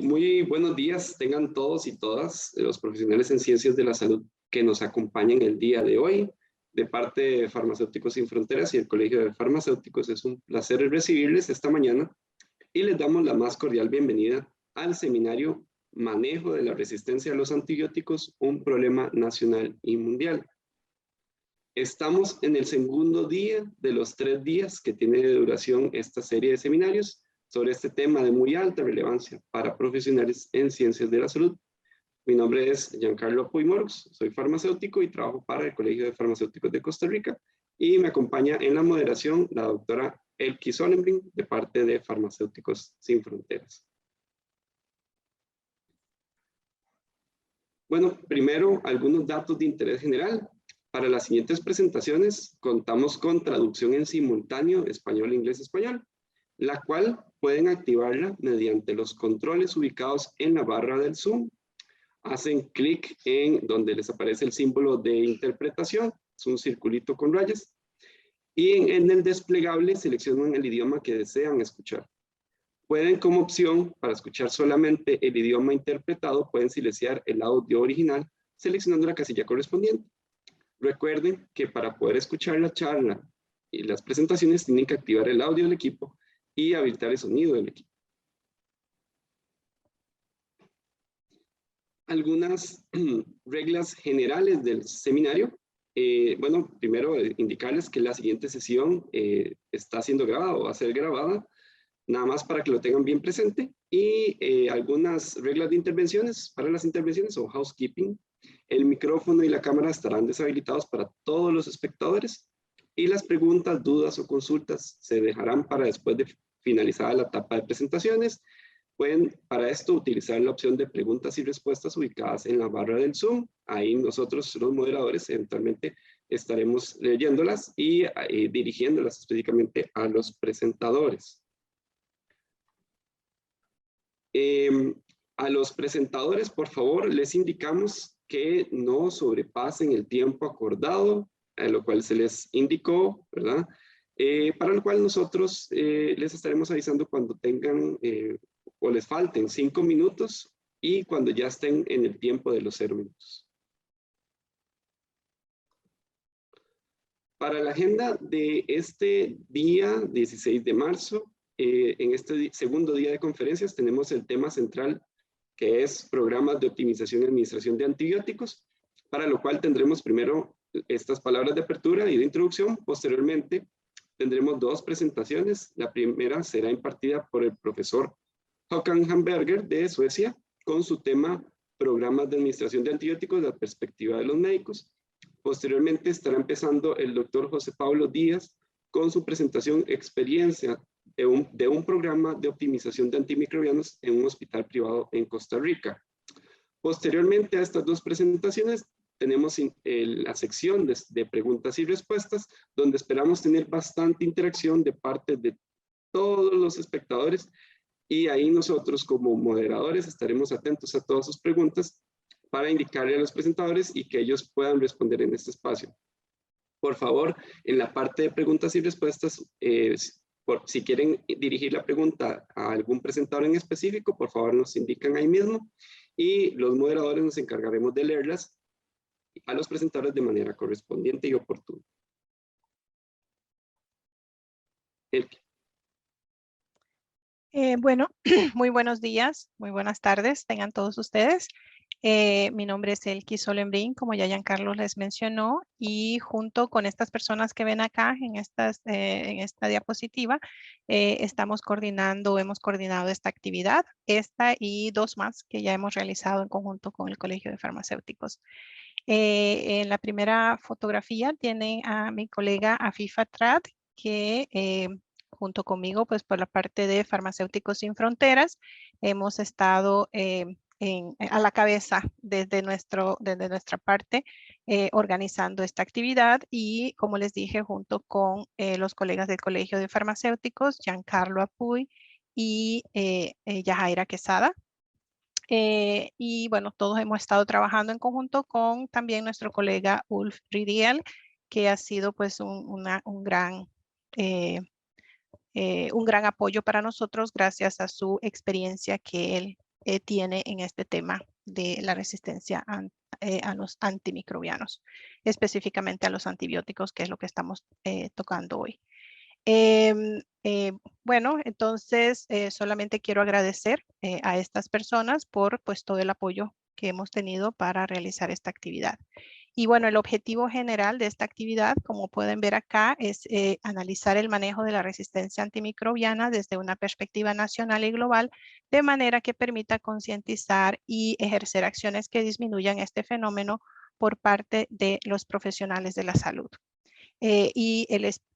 Muy buenos días, tengan todos y todas los profesionales en ciencias de la salud que nos acompañan el día de hoy. De parte de Farmacéuticos Sin Fronteras y el Colegio de Farmacéuticos, es un placer recibirles esta mañana y les damos la más cordial bienvenida al seminario Manejo de la Resistencia a los Antibióticos, un problema nacional y mundial. Estamos en el segundo día de los 3 días que tiene de duración esta serie de seminarios sobre este tema de muy alta relevancia para profesionales en ciencias de la salud. Mi nombre es Giancarlo Apuy Morux, soy farmacéutico y trabajo para el Colegio de Farmacéuticos de Costa Rica y me acompaña en la moderación la doctora Elke Sonnenbrink de parte de Farmacéuticos Sin Fronteras. Bueno, primero algunos datos de interés general. Para las siguientes presentaciones contamos con traducción en simultáneo español, inglés, español, la cual pueden activarla mediante los controles ubicados en la barra del Zoom. Hacen clic en donde les aparece el símbolo de interpretación, es un circulito con rayas, y en el desplegable seleccionan el idioma que desean escuchar. Pueden, como opción, para escuchar solamente el idioma interpretado, pueden silenciar el audio original seleccionando la casilla correspondiente. Recuerden que para poder escuchar la charla y las presentaciones tienen que activar el audio del equipo y habilitar el sonido del equipo. Algunas reglas generales del seminario. Bueno, primero indicarles que la siguiente sesión está siendo grabada o va a ser grabada, nada más para que lo tengan bien presente. Y algunas reglas de intervenciones, para las intervenciones o housekeeping. El micrófono y la cámara estarán deshabilitados para todos los espectadores y las preguntas, dudas o consultas se dejarán para después de finalizada la etapa de presentaciones. Pueden para esto utilizar la opción de preguntas y respuestas ubicadas en la barra del Zoom. Ahí nosotros, los moderadores, eventualmente estaremos leyéndolas y dirigiéndolas específicamente a los presentadores. A los presentadores, por favor, les indicamos que no sobrepasen el tiempo acordado, lo cual se les indicó, ¿verdad? Para lo cual nosotros les estaremos avisando cuando tengan o les falten 5 minutos y cuando ya estén en el tiempo de los 0 minutos. Para la agenda de este día 16 de marzo, en este segundo día de conferencias tenemos el tema central que es programas de optimización y administración de antibióticos, para lo cual tendremos primero estas palabras de apertura y de introducción. Posteriormente tendremos 2 presentaciones. La primera será impartida por el profesor Håkan Hamberger de Suecia con su tema programas de administración de antibióticos de la perspectiva de los médicos. Posteriormente estará empezando el doctor José Pablo Díaz con su presentación experiencia de un programa de optimización de antimicrobianos en un hospital privado en Costa Rica. Posteriormente a estas 2 presentaciones tenemos la sección de preguntas y respuestas, donde esperamos tener bastante interacción de parte de todos los espectadores y ahí nosotros como moderadores estaremos atentos a todas sus preguntas para indicarle a los presentadores y que ellos puedan responder en este espacio. Por favor, en la parte de preguntas y respuestas, si quieren dirigir la pregunta a algún presentador en específico, por favor nos indican ahí mismo y los moderadores nos encargaremos de leerlas a los presentadores de manera correspondiente y oportuna. Bueno, muy buenos días, muy buenas tardes, tengan todos ustedes. Mi nombre es Elke Sonnenbrink, como ya Giancarlo les mencionó, y junto con estas personas que ven acá en esta diapositiva, hemos coordinado esta actividad, esta y 2 más que ya hemos realizado en conjunto con el Colegio de Farmacéuticos. En la primera fotografía tienen a mi colega Afifa Trad, que junto conmigo, pues por la parte de Farmacéuticos Sin Fronteras, hemos estado a la cabeza desde nuestra parte organizando esta actividad y, como les dije, junto con los colegas del Colegio de Farmacéuticos, Giancarlo Apuy y Yajaira Quesada. Y bueno, todos hemos estado trabajando en conjunto con también nuestro colega Ulf Ridiel, que ha sido pues un gran un gran apoyo para nosotros gracias a su experiencia que él tiene en este tema de la resistencia a los antimicrobianos, específicamente a los antibióticos, que es lo que estamos tocando hoy. Bueno, entonces solamente quiero agradecer a estas personas por pues todo el apoyo que hemos tenido para realizar esta actividad. Y bueno, el objetivo general de esta actividad, como pueden ver acá, es analizar el manejo de la resistencia antimicrobiana desde una perspectiva nacional y global, de manera que permita concientizar y ejercer acciones que disminuyan este fenómeno por parte de los profesionales de la salud. Y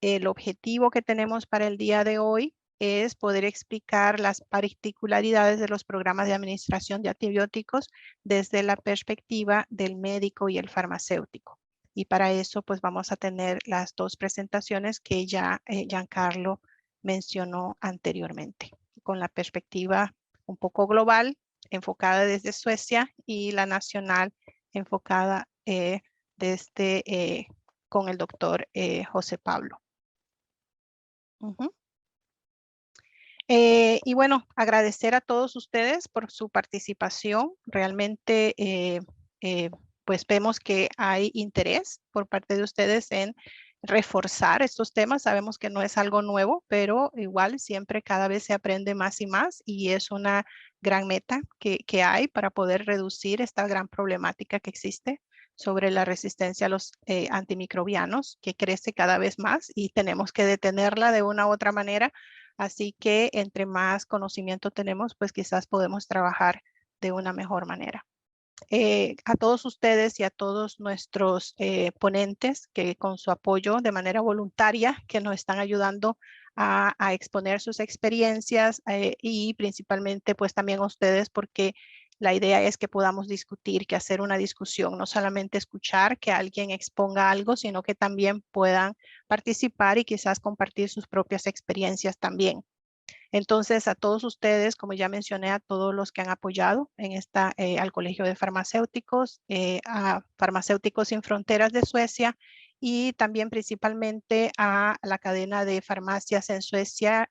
el objetivo que tenemos para el día de hoy es poder explicar las particularidades de los programas de administración de antibióticos desde la perspectiva del médico y el farmacéutico. Y para eso, pues vamos a tener las dos presentaciones que ya Giancarlo mencionó anteriormente, con la perspectiva un poco global, enfocada desde Suecia, y la nacional enfocada desde con el doctor José Pablo. Y bueno, agradecer a todos ustedes por su participación. Realmente, pues vemos que hay interés por parte de ustedes en reforzar estos temas. Sabemos que no es algo nuevo, pero igual siempre cada vez se aprende más y más, y es una gran meta que hay para poder reducir esta gran problemática que existe sobre la resistencia a los antimicrobianos, que crece cada vez más y tenemos que detenerla de una u otra manera. Así que entre más conocimiento tenemos, pues quizás podemos trabajar de una mejor manera. A todos ustedes y a todos nuestros ponentes que con su apoyo de manera voluntaria que nos están ayudando a exponer sus experiencias y principalmente pues también a ustedes, porque la idea es que podamos discutir, que hacer una discusión, no solamente escuchar que alguien exponga algo, sino que también puedan participar y quizás compartir sus propias experiencias también. Entonces, a todos ustedes, como ya mencioné, a todos los que han apoyado en al Colegio de Farmacéuticos, a Farmacéuticos Sin Fronteras de Suecia, y también principalmente a la cadena de farmacias en Suecia,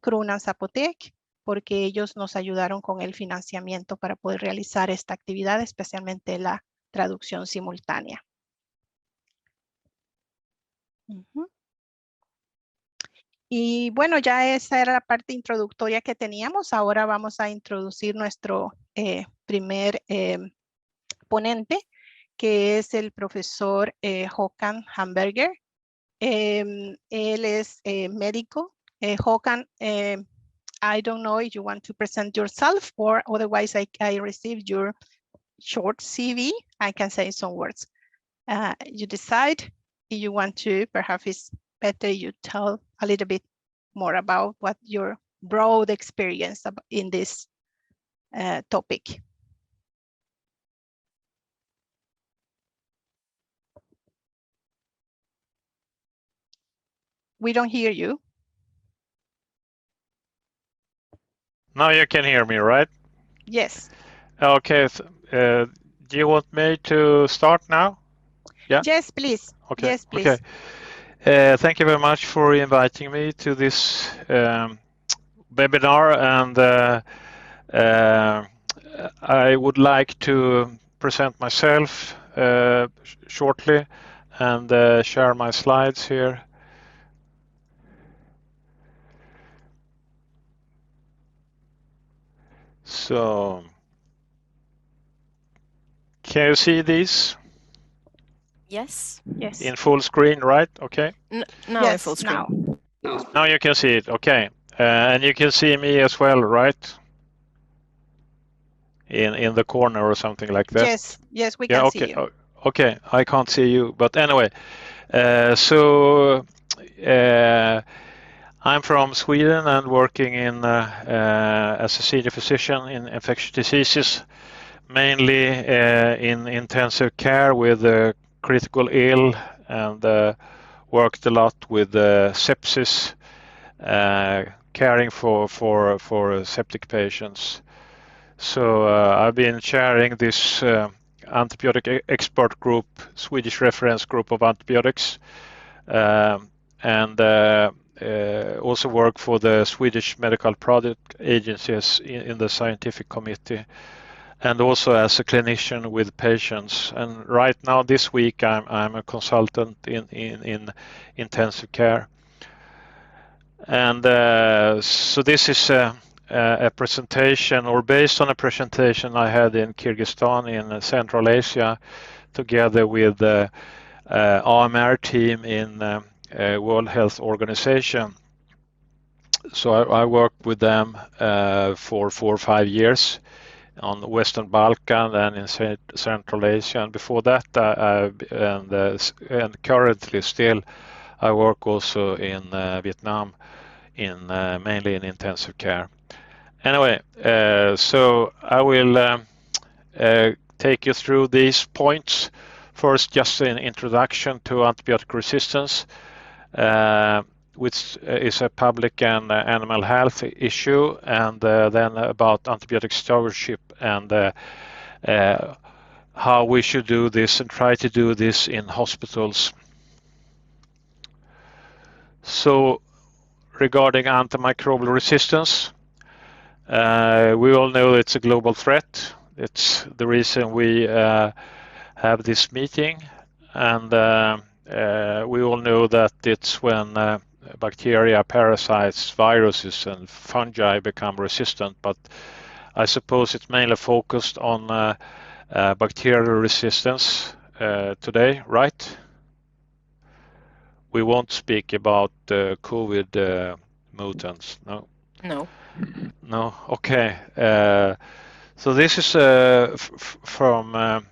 Kronans Apotek, porque ellos nos ayudaron con el financiamiento para poder realizar esta actividad, especialmente la traducción simultánea. Y bueno, ya esa era la parte introductoria que teníamos. Ahora vamos a introducir nuestro primer ponente, que es el profesor Håkan Hamberger. Él es médico. Håkan, I don't know if you want to present yourself, or otherwise I received your short CV. I can say some words. You decide if you want to. Perhaps it's better you tell a little bit more about what your broad experience in this topic. We don't hear you. Now you can hear me, right? Yes. Okay. Do you want me to start now? Yeah. Yes, please. Okay. Yes, please. Okay. Thank you very much for inviting me to this webinar, and I would like to present myself shortly and share my slides here. So, can you see these? Yes. Yes. In full screen, right? Okay. Now yes, in full screen. Now you can see it. Okay. And you can see me as well, right? In the corner or something like that. Yes. Yes, we can see you. Okay. I can't see you, but anyway. I'm from Sweden and working in as a senior physician in infectious diseases, mainly in intensive care with critical ill, and worked a lot with sepsis, caring for septic patients. So I've been chairing this antibiotic expert group, Swedish reference group of antibiotics, and also work for the Swedish Medical Product Agencies in the scientific committee, and also as a clinician with patients. And right now, this week, I'm a consultant in intensive care. And so this is a presentation, or based on a presentation I had in Kyrgyzstan in Central Asia, together with the AMR team in World Health Organization. So I worked with them for 4 or 5 years on the Western Balkan and in Central Asia. And before that, and currently still, I work also in Vietnam, mainly in intensive care. Anyway, so I will take you through these points. First, just an introduction to antibiotic resistance, which is a public and animal health issue, and then about antibiotic stewardship and how we should do this and try to do this in hospitals. So, regarding antimicrobial resistance, we all know it's a global threat. It's the reason we have this meeting, and we all know that it's when bacteria, parasites, viruses, and fungi become resistant, but I suppose it's mainly focused on bacterial resistance today, right? We won't speak about COVID mutants, no? No. No, okay. So this is from a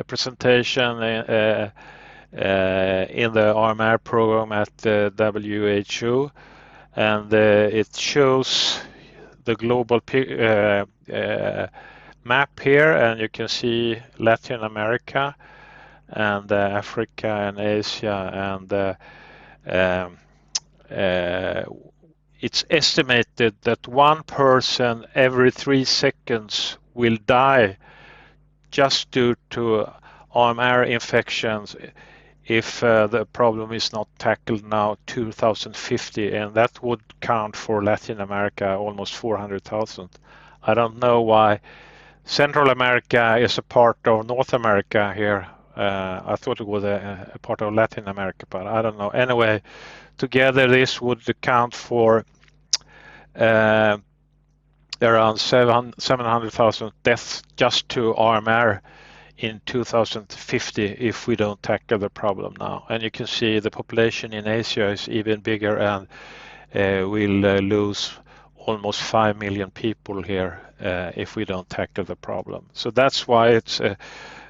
presentation in the AMR program at WHO, and it shows the global map here, and you can see Latin America and Africa and Asia, and it's estimated that 1 person every 3 seconds will die just due to AMR infections if the problem is not tackled now 2050, and that would count for Latin America almost 400,000. I don't know why Central America is a part of North America here. I thought it was a part of Latin America, but I don't know. Anyway, together this would account for around 700,000 deaths just to AMR in 2050 if we don't tackle the problem now. And you can see the population in Asia is even bigger, and we'll lose almost 5 million people here if we don't tackle the problem. So that's why it's an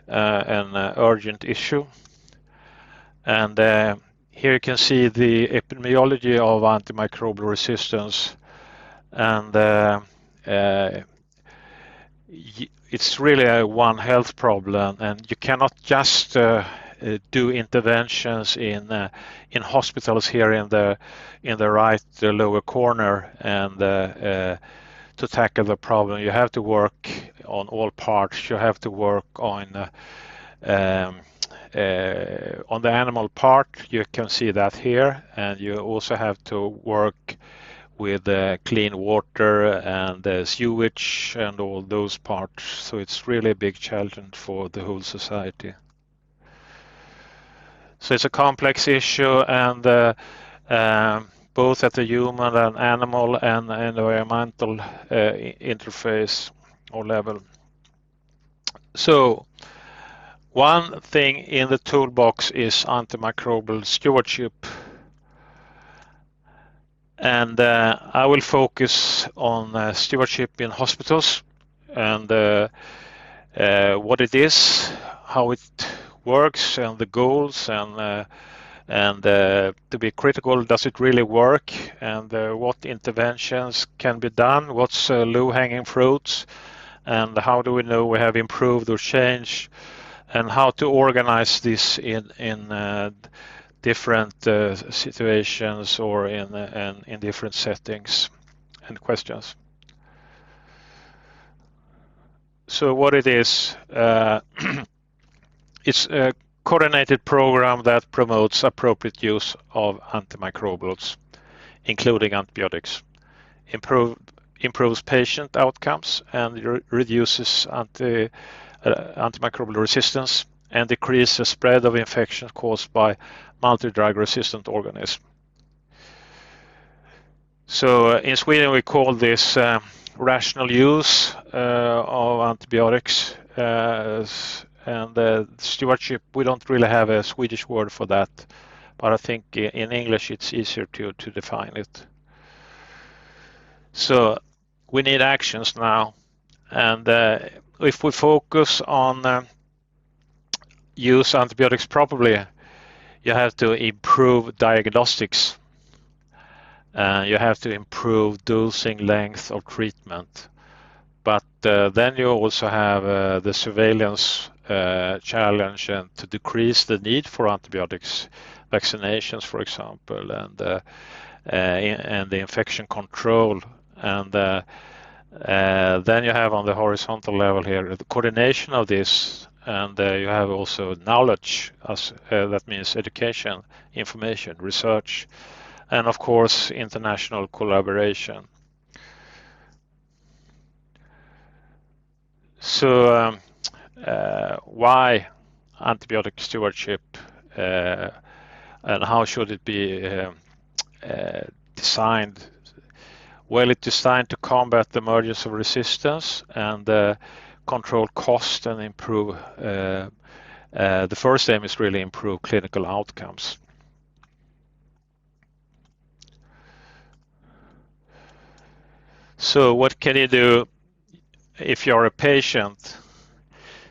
urgent issue. And here you can see the epidemiology of antimicrobial resistance, and it's really a One Health problem, and you cannot just do interventions in hospitals here in the right lower corner and to tackle the problem. You have to work on all parts. You have to work on the animal part. You can see that here, and you also have to work with clean water and sewage and all those parts. So it's really a big challenge for the whole society. So it's a complex issue, and both at the human and animal and environmental interface or level. So one thing in the toolbox is antimicrobial stewardship. And I will focus on stewardship in hospitals and what it is, how it works, and the goals, and to be critical, does it really work, and what interventions can be done, what's low-hanging fruits, and how do we know we have improved or changed, and how to organize this in different situations or in different settings and questions. So what it is, it's coordinated program that promotes appropriate use of antimicrobials, including antibiotics, improves patient outcomes and reduces antimicrobial resistance, and decreases the spread of infections caused by multi-drug resistant organisms. So in Sweden we call this rational use of antibiotics, and stewardship, we don't really have a Swedish word for that, but I think in English it's easier to define it. So we need actions now, and if we focus on use antibiotics properly, you have to improve diagnostics. You have to improve dosing length of treatment. But then you also have the surveillance challenge and to decrease the need for antibiotics, vaccinations, for example, and the infection control. And then you have on the horizontal level here the coordination of this, and you have also knowledge, that means education, information, research, and of course international collaboration. So why antibiotic stewardship, and how should it be designed? Well, it's designed to combat the emergence of resistance and control cost and improve. The first aim is really improve clinical outcomes. So what can you do if you're a patient?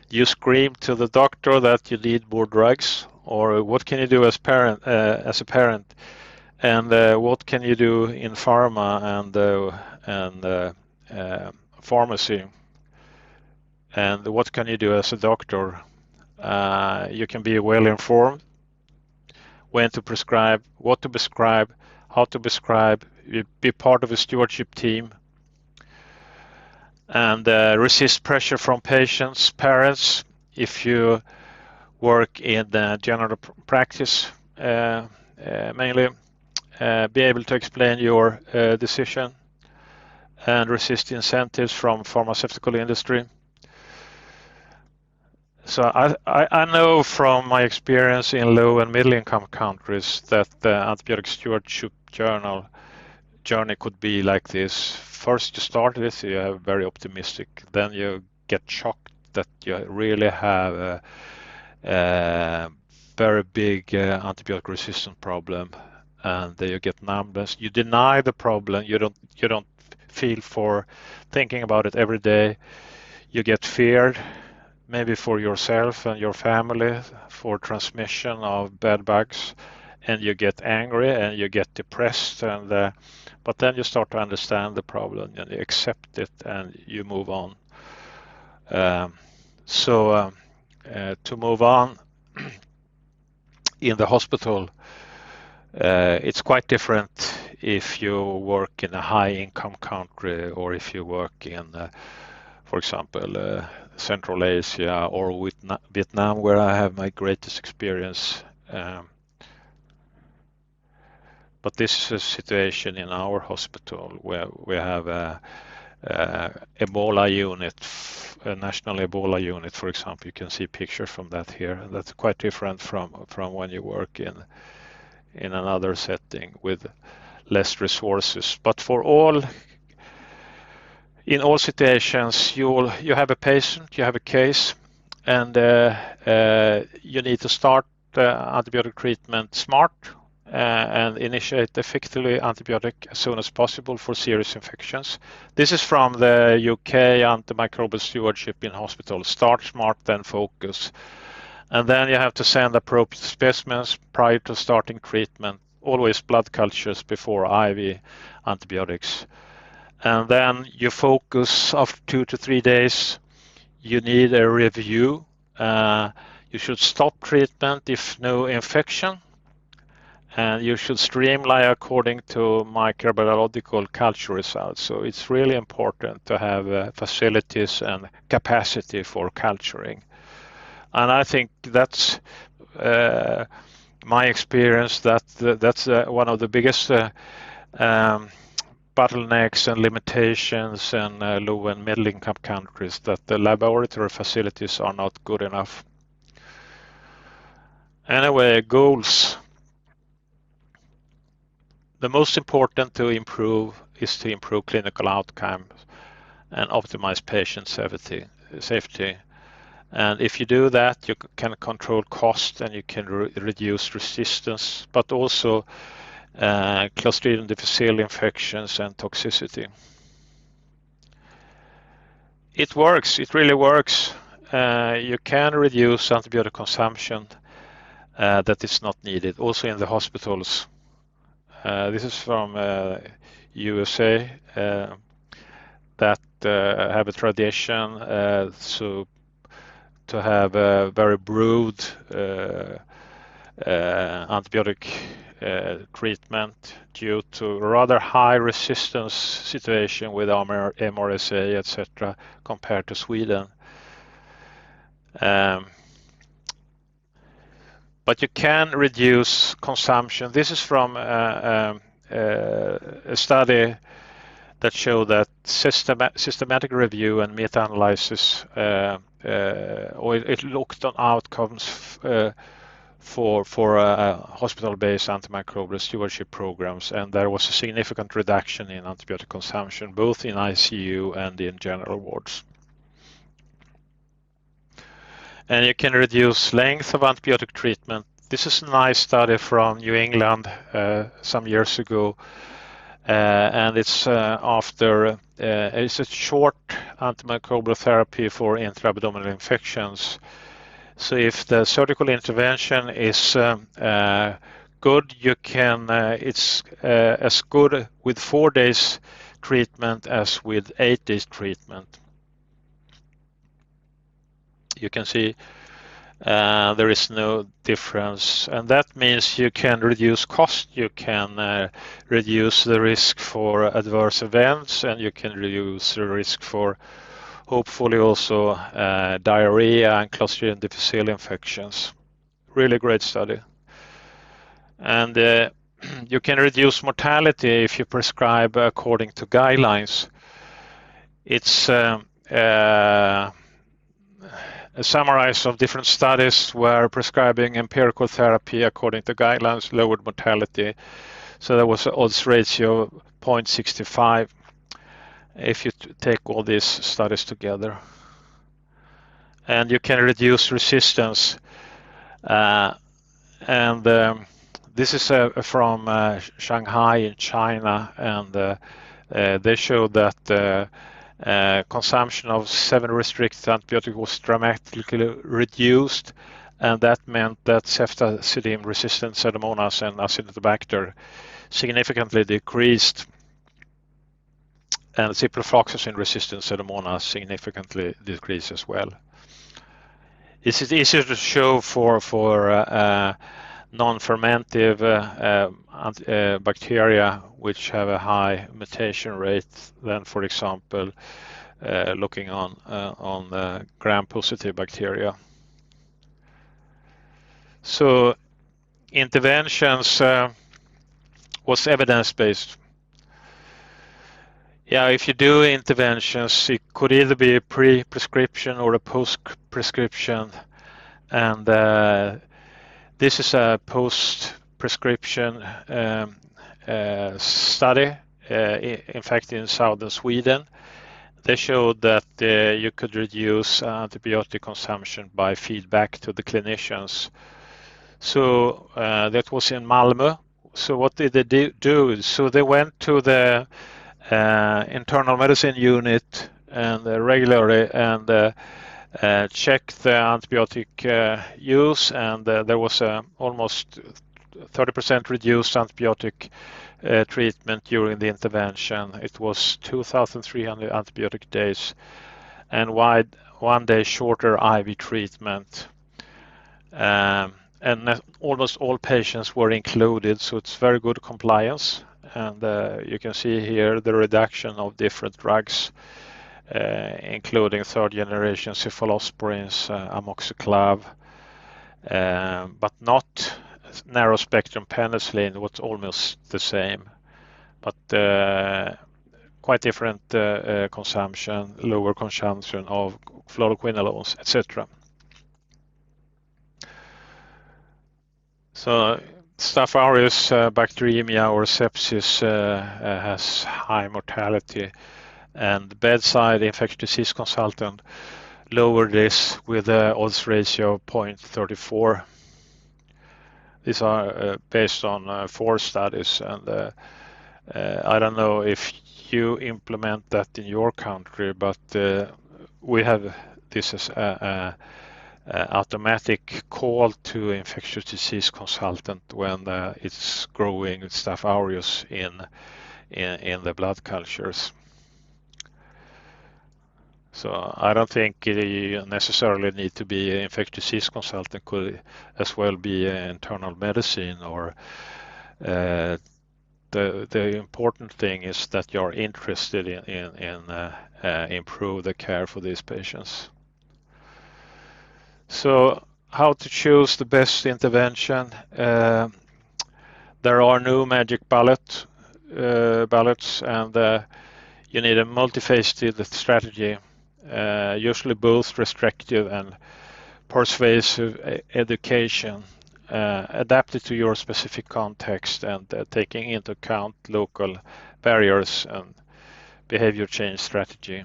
You scream to the doctor that you need more drugs, or what can you do as a parent? And what can you do in pharma and pharmacy? And what can you do as a doctor? You can be well informed, when to prescribe, what to prescribe, how to prescribe, be part of a stewardship team, and resist pressure from patients, parents. If you work in general practice, mainly, be able to explain your decision and resist incentives from pharmaceutical industry. So I know from my experience in low and middle income countries that the antibiotic stewardship journey could be like this. First you start with, you are very optimistic, then you get shocked that you really have a very big antibiotic resistant problem, and you get numbness. You deny the problem, you don't feel for thinking about it every day. You get feared, maybe for yourself and your family, for transmission of bed bugs, and you get angry and you get depressed, and but then you start to understand the problem and you accept it and you move on. So to move on in the hospital, it's quite different if you work in a high income country or if you work in for example Central Asia or Vietnam, where I have my greatest experience. But this is a situation in our hospital where we have a Ebola unit, a national Ebola unit, for example. You can see pictures from that here. That's quite different from when you work in another setting with less resources. But in all situations, you have a patient, you have a case, and you need to start antibiotic treatment smart and initiate effectively antibiotic as soon as possible for serious infections. This is from the UK antimicrobial stewardship in hospitals. Start smart, then focus. And then you have to send appropriate specimens prior to starting treatment, always blood cultures before IV antibiotics. And then you focus after 2 to 3 days. You need a review. You should stop treatment if no infection. And you should streamline according to microbiological culture results. So it's really important to have facilities and capacity for culturing. And I think that's my experience that's one of the biggest bottlenecks and limitations in low and middle income countries, that the laboratory facilities are not good enough. Anyway, goals. The most important to improve is to improve clinical outcomes and optimize patient safety. And if you do that, you can control cost and you can reduce resistance, but also Clostridium difficile infections and toxicity. It works, it really works. You can reduce antibiotic consumption that is not needed, also in the hospitals. This is from USA that have a tradition to have a very broad antibiotic treatment due to rather high resistance situation with MRSA, etc., compared to Sweden. But you can reduce consumption. This is from a study that showed that systematic review and meta-analysis, it looked on outcomes for hospital-based antimicrobial stewardship programs, and there was a significant reduction in antibiotic consumption, both in ICU and in general wards. And you can reduce length of antibiotic treatment. This is a nice study from New England some years ago, and it's it's a short antimicrobial therapy for intra-abdominal infections. So if the surgical intervention is good, you can it's as good with 4 days treatment as with 8 days treatment. You can see there is no difference, and that means you can reduce cost, you can reduce the risk for adverse events, and you can reduce the risk for hopefully also diarrhea and Clostridium difficile infections. Really great study. And you can reduce mortality if you prescribe according to guidelines. It's a summary of different studies where prescribing empirical therapy according to guidelines lowered mortality. So there was an odds ratio of 0.65 if you take all these studies together. And you can reduce resistance. This is from Shanghai in China, and they showed that consumption of 7 restricted antibiotics was dramatically reduced, and that meant that ceftazidime-resistant Pseudomonas and Acinetobacter significantly decreased, and ciprofloxacin-resistant Pseudomonas significantly decreased as well. This is easier to show for non-fermentive bacteria which have a high mutation rate than, for example, looking on gram-positive bacteria. So interventions was evidence-based. Yeah, if you do interventions, it could either be a pre-prescription or a post-prescription, and this is a post-prescription study, in fact in southern Sweden. They showed that you could reduce antibiotic consumption by feedback to the clinicians. So that was in Malmö. So what did they do? So they went to the internal medicine unit and regularly and checked the antibiotic use, and there was almost 30% reduced antibiotic treatment during the intervention. It was 2,300 antibiotic days and 1 day shorter IV treatment. And almost all patients were included, so it's very good compliance. And you can see here the reduction of different drugs, including third generation cephalosporins, amoxiclav, but not narrow spectrum penicillin, was almost the same, but quite different consumption, lower consumption of fluoroquinolones, etc. So Staph aureus bacteremia or sepsis has high mortality, and bedside infectious disease consultant lowered this with an odds ratio of 0.34. These are based on 4 studies, and I don't know if you implement that in your country, but we have this as a automatic call to infectious disease consultant when it's growing Staph aureus in the blood cultures. So I don't think you necessarily need to be an infectious disease consultant, could as well be internal medicine, or the important thing is that you're interested in improve the care for these patients. So how to choose the best intervention? There are no magic bullets, and you need a multifaceted strategy, usually both restrictive and persuasive education, adapted to your specific context and taking into account local barriers and behavior change strategy.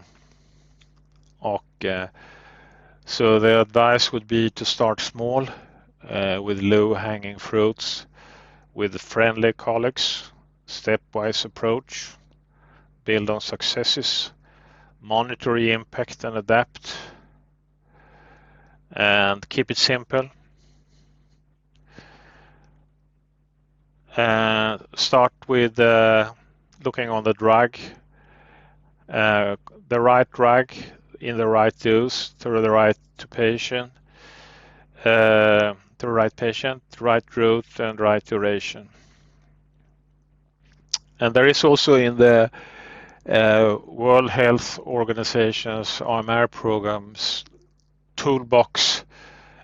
So the advice would be to start small with low-hanging fruits, with friendly colleagues, stepwise approach, build on successes, monitor the impact and adapt, and keep it simple. Start with looking on the drug, the right drug in the right dose to the right patient, the right route and right duration. And there is also in the World Health Organization's AMR programs toolbox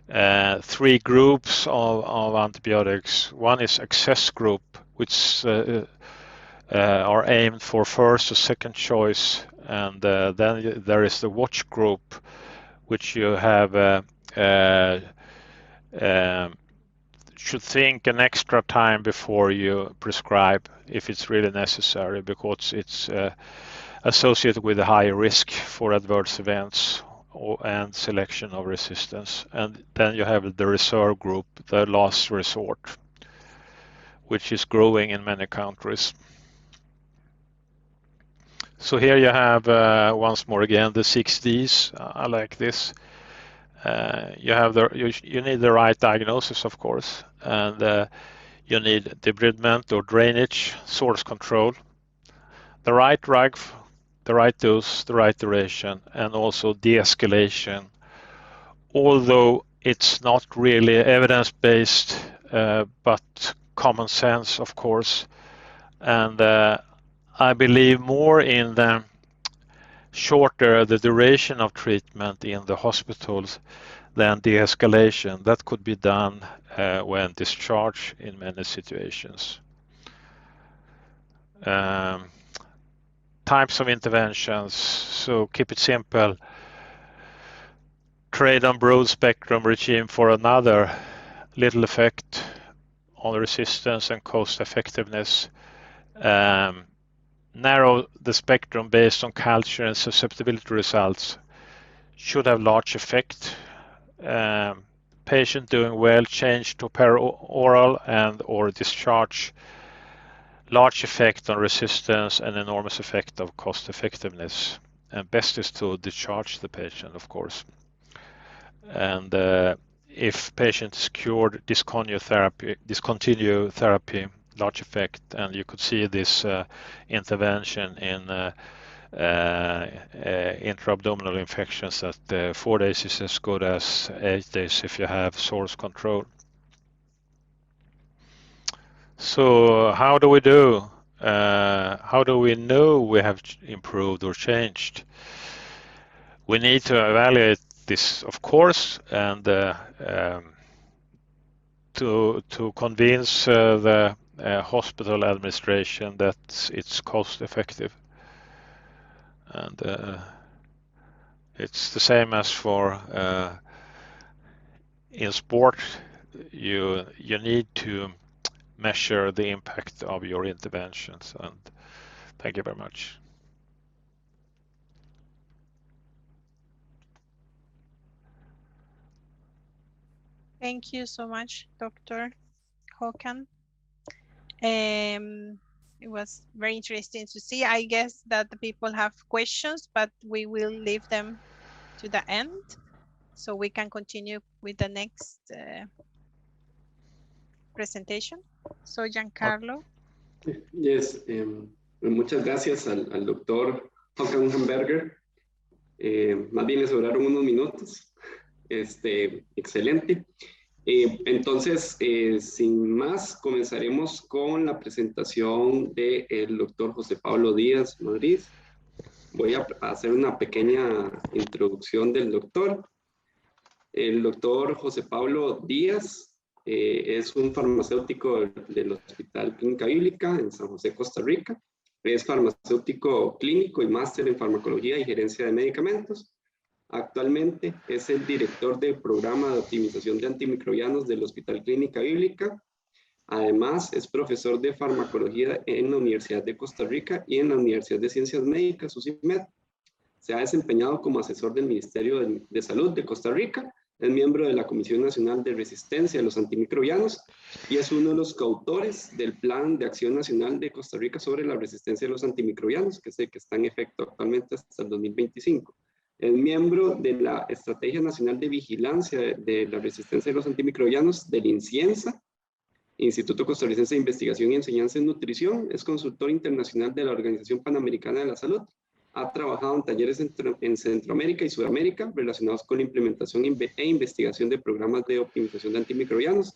3 groups of antibiotics. One is access group, which are aimed for first or second choice, and then there is the watch group, which you have should think an extra time before you prescribe if it's really necessary, because it's associated with a higher risk for adverse events and selection of resistance. And then you have the reserve group, the last resort, which is growing in many countries. So here you have once more again the 6 Ds. I like this. You need the right diagnosis, of course, and you need debridement or drainage, source control, the right drug, the right dose, the right duration, and also de-escalation. Although it's not really evidence-based, but common sense, of course, and I believe more in the shorter the duration of treatment in the hospitals than de-escalation. That could be done when discharged in many situations. Types of interventions, so keep it simple. Trade on broad spectrum regime for another little effect on resistance and cost effectiveness. Narrow the spectrum based on culture and susceptibility results, should have large effect. Patient doing well, change to peroral and or discharge, large effect on resistance and enormous effect of cost effectiveness. And best is to discharge the patient, of course. And if patient is cured, discontinue therapy, large effect. And you could see this intervention in intra-abdominal infections that 4 days is as good as 8 days if you have source control. So how do we do? How do we know we have improved or changed? We need to evaluate this, of course, and to convince the hospital administration that it's cost effective. And it's the same as for in sport. You need to measure the impact of your interventions. And thank you very much. Thank you so much, Dr. Håkan. It was very interesting to see. I guess that the people have questions, but we will leave them to the end so we can continue with the next presentation. So, Giancarlo. Yes, muchas gracias al doctor Håkan Hamberger. Más bien le sobraron unos minutos. Excelente. Entonces, sin más, comenzaremos con la presentación del doctor José Pablo Díaz Madrid. Voy a hacer una pequeña introducción del doctor. El doctor José Pablo Díaz es un farmacéutico del Hospital Clínica Bíblica en San José, Costa Rica. Es farmacéutico clínico y máster en farmacología y gerencia de medicamentos. Actualmente es el director del programa de optimización de antimicrobianos del Hospital Clínica Bíblica. Además, es profesor de farmacología en la Universidad de Costa Rica y en la Universidad de Ciencias Médicas, UCIMED. Se ha desempeñado como asesor del Ministerio de Salud de Costa Rica, es miembro de la Comisión Nacional de Resistencia a los Antimicrobianos y es uno de los coautores del Plan de Acción Nacional de Costa Rica sobre la resistencia a los antimicrobianos, que es el que está en efecto actualmente hasta el 2025. Es miembro de la Estrategia Nacional de Vigilancia de la Resistencia a los Antimicrobianos del INCIENSA, Instituto Costarricense de Investigación y Enseñanza en Nutrición. Es consultor internacional de la Organización Panamericana de la Salud. Ha trabajado en talleres en Centroamérica y Sudamérica relacionados con la implementación e investigación de programas de optimización de antimicrobianos.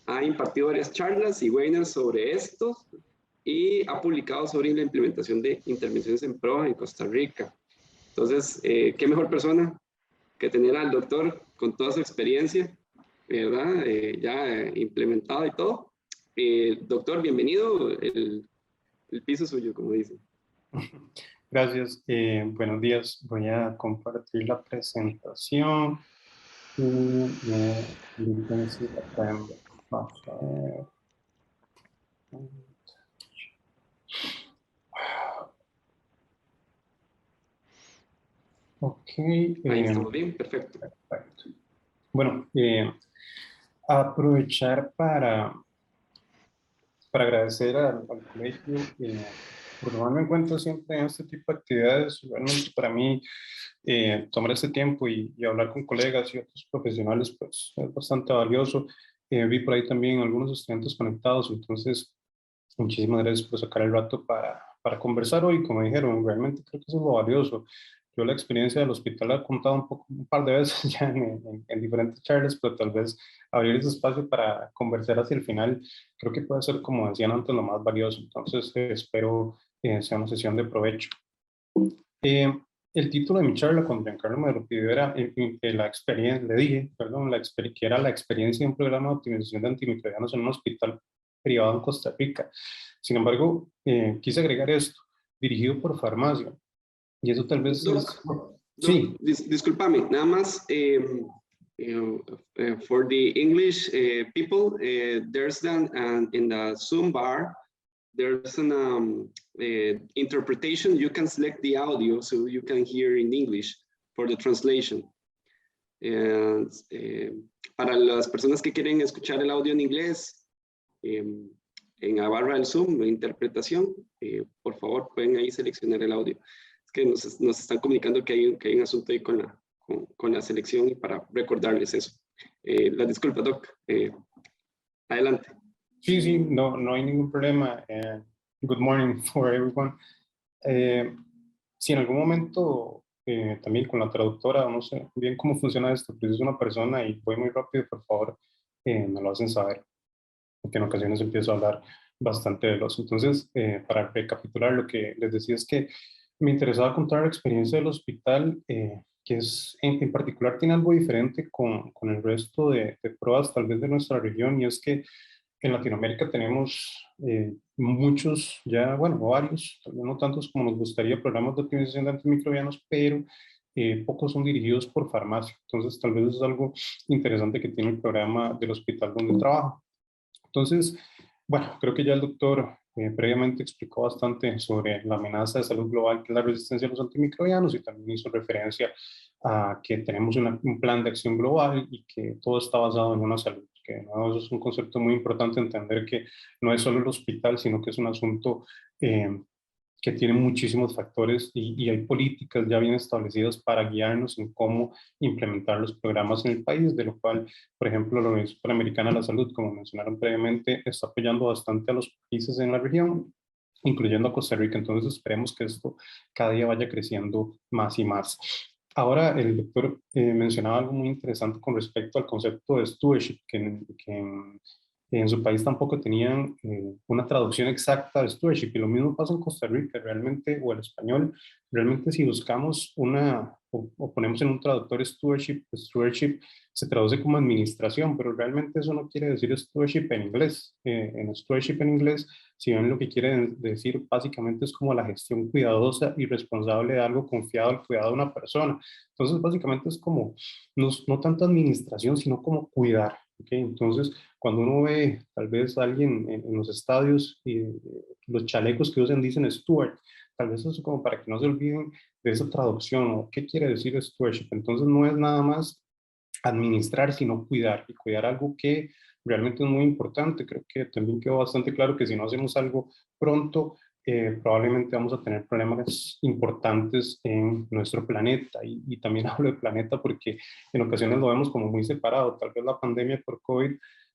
Ha impartido varias charlas y webinars sobre esto y ha publicado sobre la implementación de intervenciones en PROA en Costa Rica. Entonces, qué mejor persona que tener al doctor con toda su experiencia, ¿verdad? Ya implementado y todo. Doctor, bienvenido. El piso es suyo, como dicen. Gracias. Buenos días. Voy a compartir la presentación. Vamos a ver. Ok. Ahí estamos bien, perfecto. Perfecto. Bueno, aprovechar para agradecer al colegio por tomarme en cuenta siempre en este tipo de actividades. Realmente para mí tomar este tiempo y hablar con colegas y otros profesionales pues es bastante valioso. Vi por ahí también algunos estudiantes conectados, entonces muchísimas gracias por sacar el rato para conversar hoy. Como dijeron, realmente creo que eso es lo valioso. Yo la experiencia del hospital la he contado un par de veces ya en diferentes charlas, pero tal vez abrir ese espacio para conversar hacia el final, creo que puede ser, como decían antes, lo más valioso. Entonces, espero sea una sesión de provecho. El título de mi charla, cuando Giancarlo me lo pidió, era la experiencia, le dije, perdón, que era la experiencia de un programa de optimización de antimicrobianos en un hospital privado en Costa Rica. Sin embargo, quise agregar esto, dirigido por farmacia. Y eso tal vez Doc, sí. Discúlpame, nada más, for the English people, there's in the Zoom bar, there's an interpretation. You can select the audio so you can hear in English for the translation. And, para las personas que quieren escuchar el audio en inglés, en la barra del Zoom, la interpretación, por favor pueden ahí seleccionar el audio. Es que nos están comunicando que hay un asunto ahí con la selección y para recordarles eso. La disculpa, Doc. Adelante. Sí, no hay ningún problema. Good morning for everyone. Si en algún momento también con la traductora, no sé bien cómo funciona esto, pero es una persona y voy muy rápido, por favor, me lo hacen saber, porque en ocasiones empiezo a hablar bastante veloz. Entonces, para recapitular, lo que les decía es que me interesaba contar la experiencia del hospital que es, en particular tiene algo diferente con el resto de pruebas tal vez de nuestra región, y es que en Latinoamérica tenemos muchos, ya, bueno, varios, tal vez no tantos como nos gustaría, programas de optimización de antimicrobianos, pero pocos son dirigidos por farmacia. Entonces, tal vez es algo interesante que tiene el programa del hospital donde trabajo. Entonces, bueno, creo que ya el doctor previamente explicó bastante sobre la amenaza de salud global que es la resistencia a los antimicrobianos, y también hizo referencia a que tenemos un plan de acción global y que todo está basado en una salud. Que ¿no? Eso es un concepto muy importante, entender que no es solo el hospital, sino que es un asunto que tiene muchísimos factores, y hay políticas ya bien establecidas para guiarnos en cómo implementar los programas en el país, de lo cual, por ejemplo, la Organización Panamericana de la Salud, como mencionaron previamente, está apoyando bastante a los países en la región, incluyendo a Costa Rica. Entonces esperemos que esto cada día vaya creciendo más y más. Ahora, el doctor mencionaba algo muy interesante con respecto al concepto de stewardship, que en su país tampoco tenían una traducción exacta de stewardship, y lo mismo pasa en Costa Rica realmente, o el español. Realmente si buscamos o ponemos en un traductor stewardship, stewardship se traduce como administración, pero realmente eso no quiere decir stewardship en inglés. En stewardship en inglés, si ven, lo que quiere decir básicamente es como la gestión cuidadosa y responsable de algo confiado al cuidado de una persona. Entonces básicamente es como, no tanto administración, sino como cuidar. ¿Okay? Entonces, cuando uno ve tal vez a alguien en los estadios y los chalecos que usan dicen steward, tal vez eso es como para que no se olviden de esa traducción o qué quiere decir stewardship. Entonces no es nada más administrar, sino cuidar, y cuidar algo que realmente es muy importante. Creo que también quedó bastante claro que si no hacemos algo pronto, probablemente vamos a tener problemas importantes en nuestro planeta, y también hablo de planeta porque en ocasiones lo vemos como muy separado. Tal vez la pandemia por COVID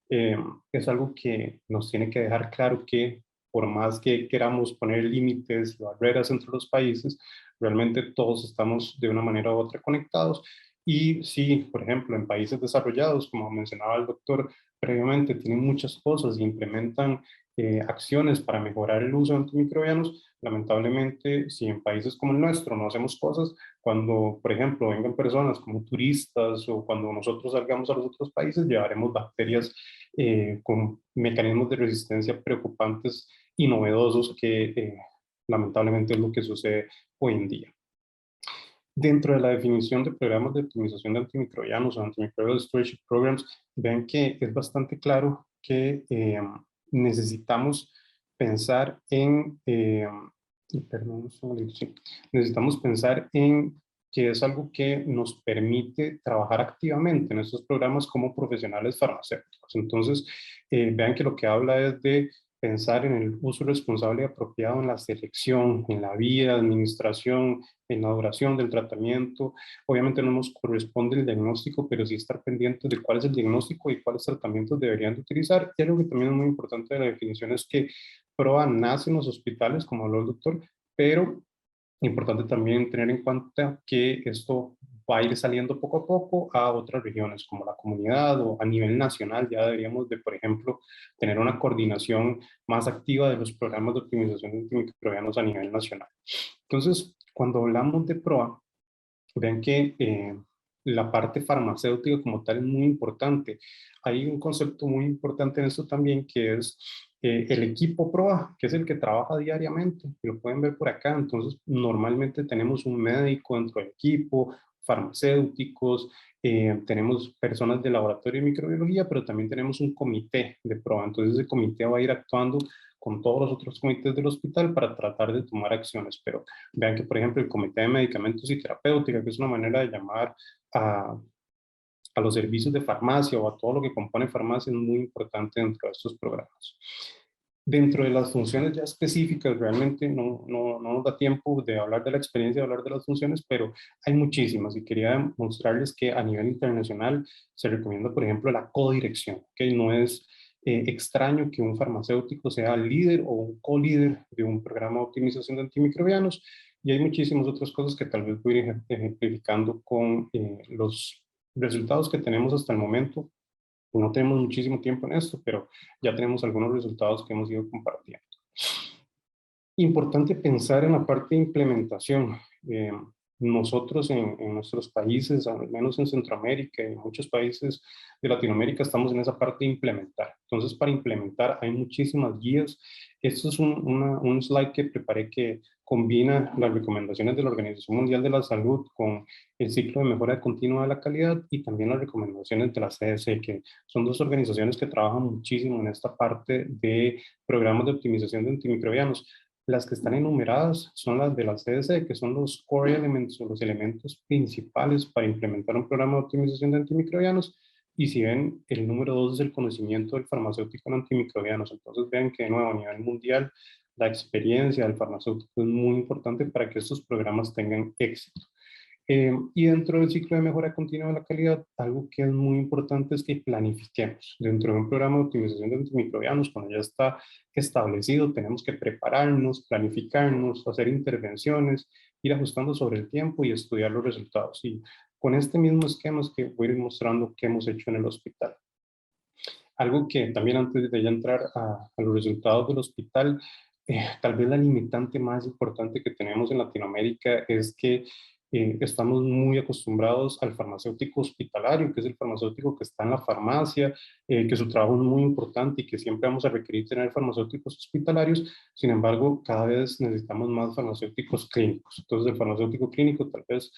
es algo que nos tiene que dejar claro que por más que queramos poner límites y barreras entre los países, realmente todos estamos de una manera u otra conectados. Y sí, por ejemplo, en países desarrollados, como mencionaba el doctor previamente, tienen muchas cosas y implementan acciones para mejorar el uso de antimicrobianos. Lamentablemente, si en países como el nuestro no hacemos cosas, cuando, por ejemplo, vengan personas como turistas o cuando nosotros salgamos a los otros países, llevaremos bacterias con mecanismos de resistencia preocupantes y novedosos, que lamentablemente es lo que sucede hoy en día. Dentro de la definición de programas de optimización de antimicrobianos o antimicrobial stewardship programs, ven que es bastante claro que necesitamos pensar en, perdón, sí, necesitamos pensar en que es algo que nos permite trabajar activamente en estos programas como profesionales farmacéuticos. Entonces, vean que lo que habla es de pensar en el uso responsable y apropiado en la selección, en la vía de administración, en la duración del tratamiento. Obviamente no nos corresponde el diagnóstico, pero sí estar pendientes de cuál es el diagnóstico y cuáles tratamientos deberían de utilizar. Y algo que también es muy importante de la definición es que PROA nace en los hospitales, como habló el doctor, pero importante también tener en cuenta que esto va a ir saliendo poco a poco a otras regiones como la comunidad, o a nivel nacional ya deberíamos de, por ejemplo, tener una coordinación más activa de los programas de optimización de antimicrobianos a nivel nacional. Entonces, cuando hablamos de PROA, vean que la parte farmacéutica como tal es muy importante. Hay un concepto muy importante en esto también, que es el equipo PROA, que es el que trabaja diariamente, y lo pueden ver por acá. Entonces, normalmente tenemos un médico dentro del equipo, farmacéuticos, tenemos personas de laboratorio de microbiología, pero también tenemos un comité de PROA. Entonces, ese comité va a ir actuando con todos los otros comités del hospital para tratar de tomar acciones. Pero vean que, por ejemplo, el Comité de Medicamentos y Terapéutica, que es una manera de llamar a los servicios de farmacia o a todo lo que compone farmacia, es muy importante dentro de estos programas. Dentro de las funciones ya específicas, realmente no nos da tiempo de hablar de la experiencia, de hablar de las funciones, pero hay muchísimas, y quería mostrarles que a nivel internacional se recomienda, por ejemplo, la codirección, que no es extraño que un farmacéutico sea líder o un co-líder de un programa de optimización de antimicrobianos, y hay muchísimas otras cosas que tal vez voy a ir ejemplificando con los resultados que tenemos hasta el momento. No tenemos muchísimo tiempo en esto, pero ya tenemos algunos resultados que hemos ido compartiendo. Importante pensar en la parte de implementación. nosotros en nuestros países, al menos en Centroamérica y en muchos países de Latinoamérica, estamos en esa parte de implementar. Entonces, para implementar hay muchísimas guías. Esto es un slide que preparé que combina las recomendaciones de la Organización Mundial de la Salud con el ciclo de mejora continua de la calidad y también las recomendaciones de la CDC, que son dos organizaciones que trabajan muchísimo en esta parte de programas de optimización de antimicrobianos. Las que están enumeradas son las de la CDC, que son los core elements o los elementos principales para implementar un programa de optimización de antimicrobianos. Y si ven, el número 2 es el conocimiento del farmacéutico en antimicrobianos. Entonces vean que de nuevo a nivel mundial la experiencia del farmacéutico es muy importante para que estos programas tengan éxito. Y dentro del ciclo de mejora continua de la calidad, algo que es muy importante es que planifiquemos. Dentro de un programa de optimización de antimicrobianos, cuando ya está establecido, tenemos que prepararnos, planificarnos, hacer intervenciones, ir ajustando sobre el tiempo y estudiar los resultados. Y con este mismo esquema es que voy a ir mostrando qué hemos hecho en el hospital. Algo que también antes de ya entrar a los resultados del hospital, tal vez la limitante más importante que tenemos en Latinoamérica es que estamos muy acostumbrados al farmacéutico hospitalario, que es el farmacéutico que está en la farmacia, que su trabajo es muy importante y que siempre vamos a requerir tener farmacéuticos hospitalarios. Sin embargo, cada vez necesitamos más farmacéuticos clínicos. Entonces, el farmacéutico clínico tal vez,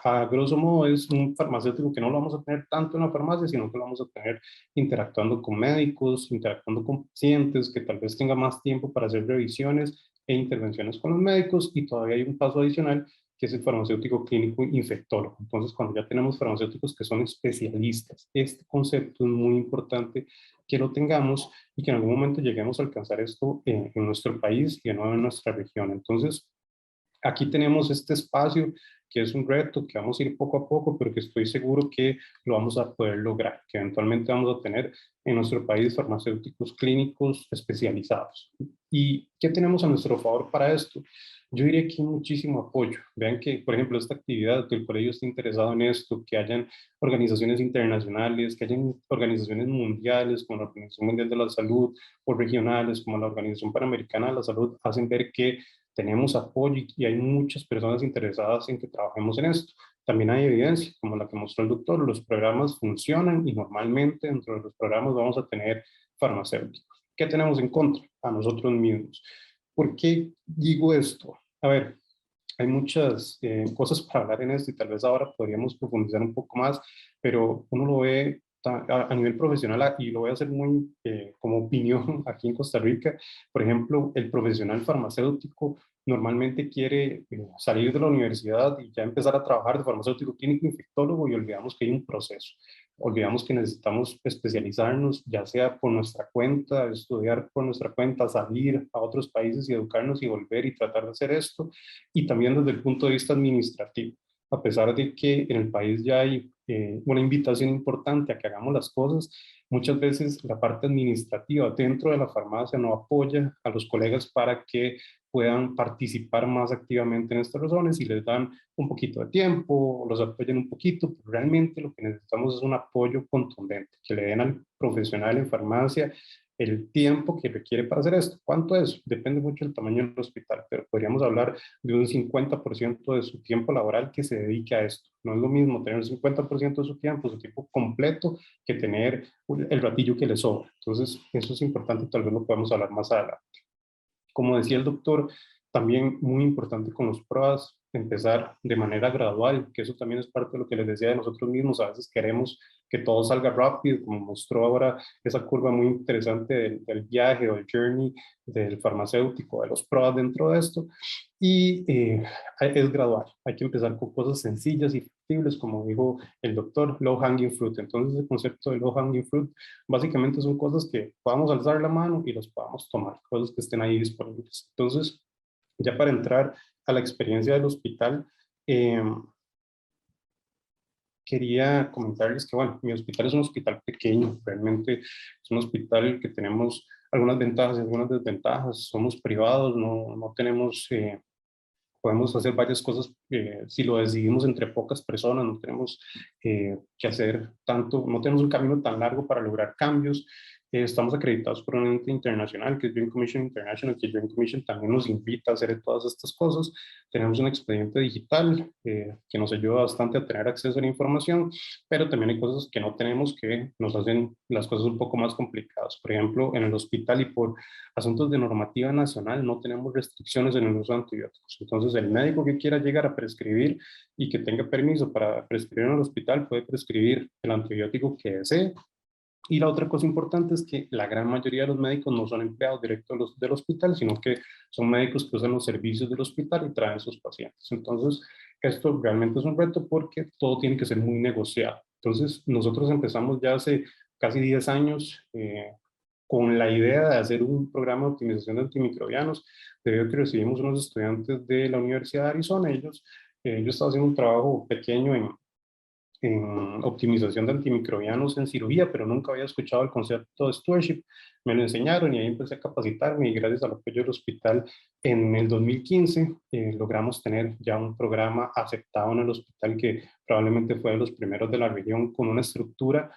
a grosso modo, es un farmacéutico que no lo vamos a tener tanto en la farmacia, sino que lo vamos a tener interactuando con médicos, interactuando con pacientes, que tal vez tenga más tiempo para hacer revisiones e intervenciones con los médicos. Y todavía hay un paso adicional, que es el farmacéutico clínico infectólogo. Entonces, cuando ya tenemos farmacéuticos que son especialistas, este concepto es muy importante que lo tengamos y que en algún momento lleguemos a alcanzar esto en nuestro país y de nuevo en nuestra región. Entonces, aquí tenemos este espacio que es un reto que vamos a ir poco a poco, pero que estoy seguro que lo vamos a poder lograr, que eventualmente vamos a tener en nuestro país farmacéuticos clínicos especializados. ¿Y qué tenemos a nuestro favor para esto? Yo diría que hay muchísimo apoyo. Vean que, por ejemplo, esta actividad, que el colegio esté interesado en esto, que hayan organizaciones internacionales, que hayan organizaciones mundiales como la Organización Mundial de la Salud, o regionales como la Organización Panamericana de la Salud, hacen ver que tenemos apoyo y hay muchas personas interesadas en que trabajemos en esto. También hay evidencia, como la que mostró el doctor, los programas funcionan y normalmente dentro de los programas vamos a tener farmacéuticos. ¿Qué tenemos en contra? A nosotros mismos. ¿Por qué digo esto? A ver, hay muchas cosas para hablar en esto y tal vez ahora podríamos profundizar un poco más, pero uno lo ve a nivel profesional y lo voy a hacer muy como opinión aquí en Costa Rica. Por ejemplo, el profesional farmacéutico normalmente quiere salir de la universidad y ya empezar a trabajar de farmacéutico clínico infectólogo y olvidamos que hay un proceso. Olvidamos que necesitamos especializarnos, ya sea por nuestra cuenta, estudiar por nuestra cuenta, salir a otros países y educarnos y volver y tratar de hacer esto. Y también desde el punto de vista administrativo, a pesar de que en el país ya hay una invitación importante a que hagamos las cosas, muchas veces la parte administrativa dentro de la farmacia no apoya a los colegas para que puedan participar más activamente en estas razones y les dan un poquito de tiempo, los apoyan un poquito, pero realmente lo que necesitamos es un apoyo contundente, que le den al profesional en farmacia el tiempo que requiere para hacer esto. ¿Cuánto es? Depende mucho del tamaño del hospital, pero podríamos hablar de un 50% de su tiempo laboral que se dedique a esto. No es lo mismo tener el 50% de su tiempo completo, que tener el ratillo que le sobra. Entonces, eso es importante, tal vez lo podemos hablar más adelante. Como decía el doctor, también muy importante con los pruebas, empezar de manera gradual, que eso también es parte de lo que les decía de nosotros mismos. A veces queremos que todo salga rápido, como mostró ahora esa curva muy interesante del viaje o el journey del farmacéutico, de los pruebas dentro de esto. Y es gradual, hay que empezar con cosas sencillas y factibles, como dijo el doctor, low hanging fruit. Entonces el concepto de low hanging fruit básicamente son cosas que podamos alzar la mano y las podamos tomar, cosas que estén ahí disponibles. Entonces, ya para entrar a la experiencia del hospital, quería comentarles que, bueno, mi hospital es un hospital pequeño, realmente es un hospital que tenemos algunas ventajas y algunas desventajas. Somos privados, no tenemos, podemos hacer varias cosas si lo decidimos entre pocas personas, no tenemos que hacer tanto, no tenemos un camino tan largo para lograr cambios. Estamos acreditados por un ente internacional que es Joint Commission International, que Joint Commission también nos invita a hacer todas estas cosas. Tenemos un expediente digital que nos ayuda bastante a tener acceso a la información, pero también hay cosas que no tenemos que nos hacen las cosas un poco más complicadas. Por ejemplo, en el hospital y por asuntos de normativa nacional no tenemos restricciones en el uso de antibióticos. Entonces, el médico que quiera llegar a prescribir y que tenga permiso para prescribir en el hospital puede prescribir el antibiótico que desee. Y la otra cosa importante es que la gran mayoría de los médicos no son empleados directos del hospital, sino que son médicos que usan los servicios del hospital y traen sus pacientes. Entonces, esto realmente es un reto porque todo tiene que ser muy negociado. Entonces, nosotros empezamos ya hace casi 10 años con la idea de hacer un programa de optimización de antimicrobianos, debido a que recibimos unos estudiantes de la Universidad de Arizona. Yo estaba haciendo un trabajo pequeño en optimización de antimicrobianos en cirugía, pero nunca había escuchado el concepto de stewardship. Me lo enseñaron y ahí empecé a capacitarme y gracias al apoyo del hospital en el 2015 logramos tener ya un programa aceptado en el hospital que probablemente fue de los primeros de la región con una estructura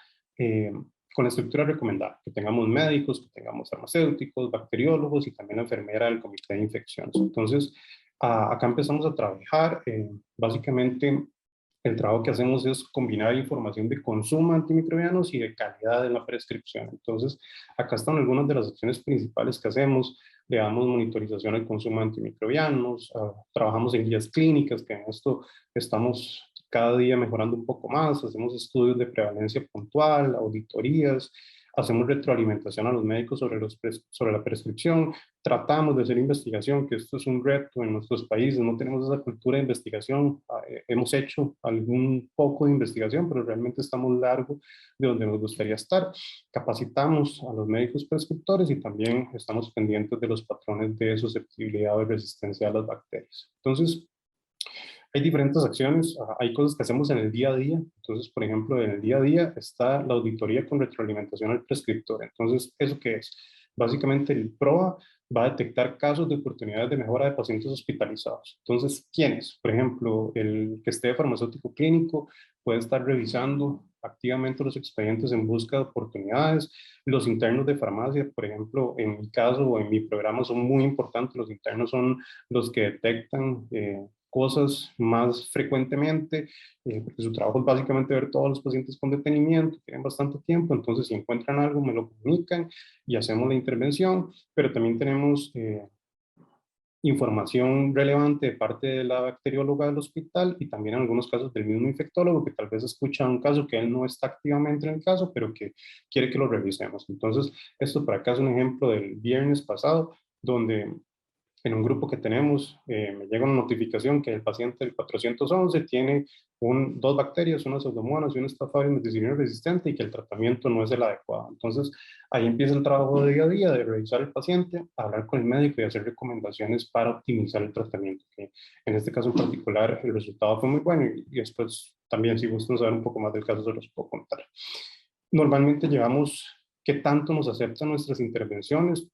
recomendada, que tengamos médicos, que tengamos farmacéuticos, bacteriólogos y también enfermera del comité de infecciones. Entonces, acá empezamos a trabajar, básicamente el trabajo que hacemos es combinar información de consumo de antimicrobianos y de calidad en la prescripción. Entonces, acá están algunas de las acciones principales que hacemos. Le damos monitorización al consumo de antimicrobianos, trabajamos en guías clínicas, que en esto estamos cada día mejorando un poco más, hacemos estudios de prevalencia puntual, auditorías, hacemos retroalimentación a los médicos sobre la prescripción, tratamos de hacer investigación, que esto es un reto en nuestros países, no tenemos esa cultura de investigación, hemos hecho algún poco de investigación, pero realmente estamos largo de donde nos gustaría estar. Capacitamos a los médicos prescriptores y también estamos pendientes de los patrones de susceptibilidad o de resistencia a las bacterias. Entonces, hay diferentes acciones, hay cosas que hacemos en el día a día. Entonces, por ejemplo, en el día a día está la auditoría con retroalimentación al prescriptor. Entonces, ¿eso qué es? Básicamente el PROA va a detectar casos de oportunidades de mejora de pacientes hospitalizados. Entonces, ¿quiénes? Por ejemplo, el que esté farmacéutico clínico puede estar revisando activamente los expedientes en busca de oportunidades. Los internos de farmacia, por ejemplo, en mi caso o en mi programa son muy importantes. Los internos son los que detectan cosas más frecuentemente, porque su trabajo es básicamente ver todos los pacientes con detenimiento, tienen bastante tiempo, entonces si encuentran algo me lo comunican y hacemos la intervención, pero también tenemos información relevante de parte de la bacterióloga del hospital y también en algunos casos del mismo infectólogo que tal vez escucha un caso que él no está activamente en el caso, pero que quiere que lo revisemos. Entonces, esto por acá es un ejemplo del viernes pasado, donde en un grupo que tenemos, me llega una notificación que el paciente del 411 tiene dos bacterias, una pseudomonas y un Staphylococcus meticillium resistente y que el tratamiento no es el adecuado. Entonces, ahí empieza el trabajo de día a día de revisar el paciente, hablar con el médico y hacer recomendaciones para optimizar el tratamiento. Que en este caso en particular, el resultado fue muy bueno y después también, si gustan saber un poco más del caso, se los puedo contar. Normalmente llevamos qué tanto nos aceptan nuestras intervenciones.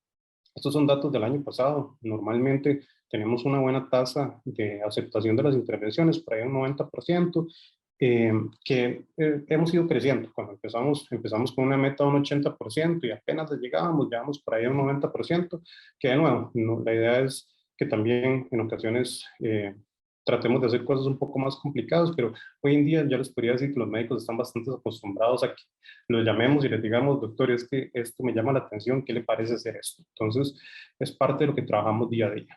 Estos son datos del año pasado. Normalmente tenemos una buena tasa de aceptación de las intervenciones, por ahí un 90%, que hemos ido creciendo. Cuando empezamos con una meta de un 80% y apenas llegamos por ahí a un 90%, que de nuevo, la idea es que también en ocasiones tratemos de hacer cosas un poco más complicadas, pero hoy en día ya les podría decir que los médicos están bastante acostumbrados a que los llamemos y les digamos, doctor, es que esto me llama la atención, ¿qué le parece hacer esto? Entonces, es parte de lo que trabajamos día a día.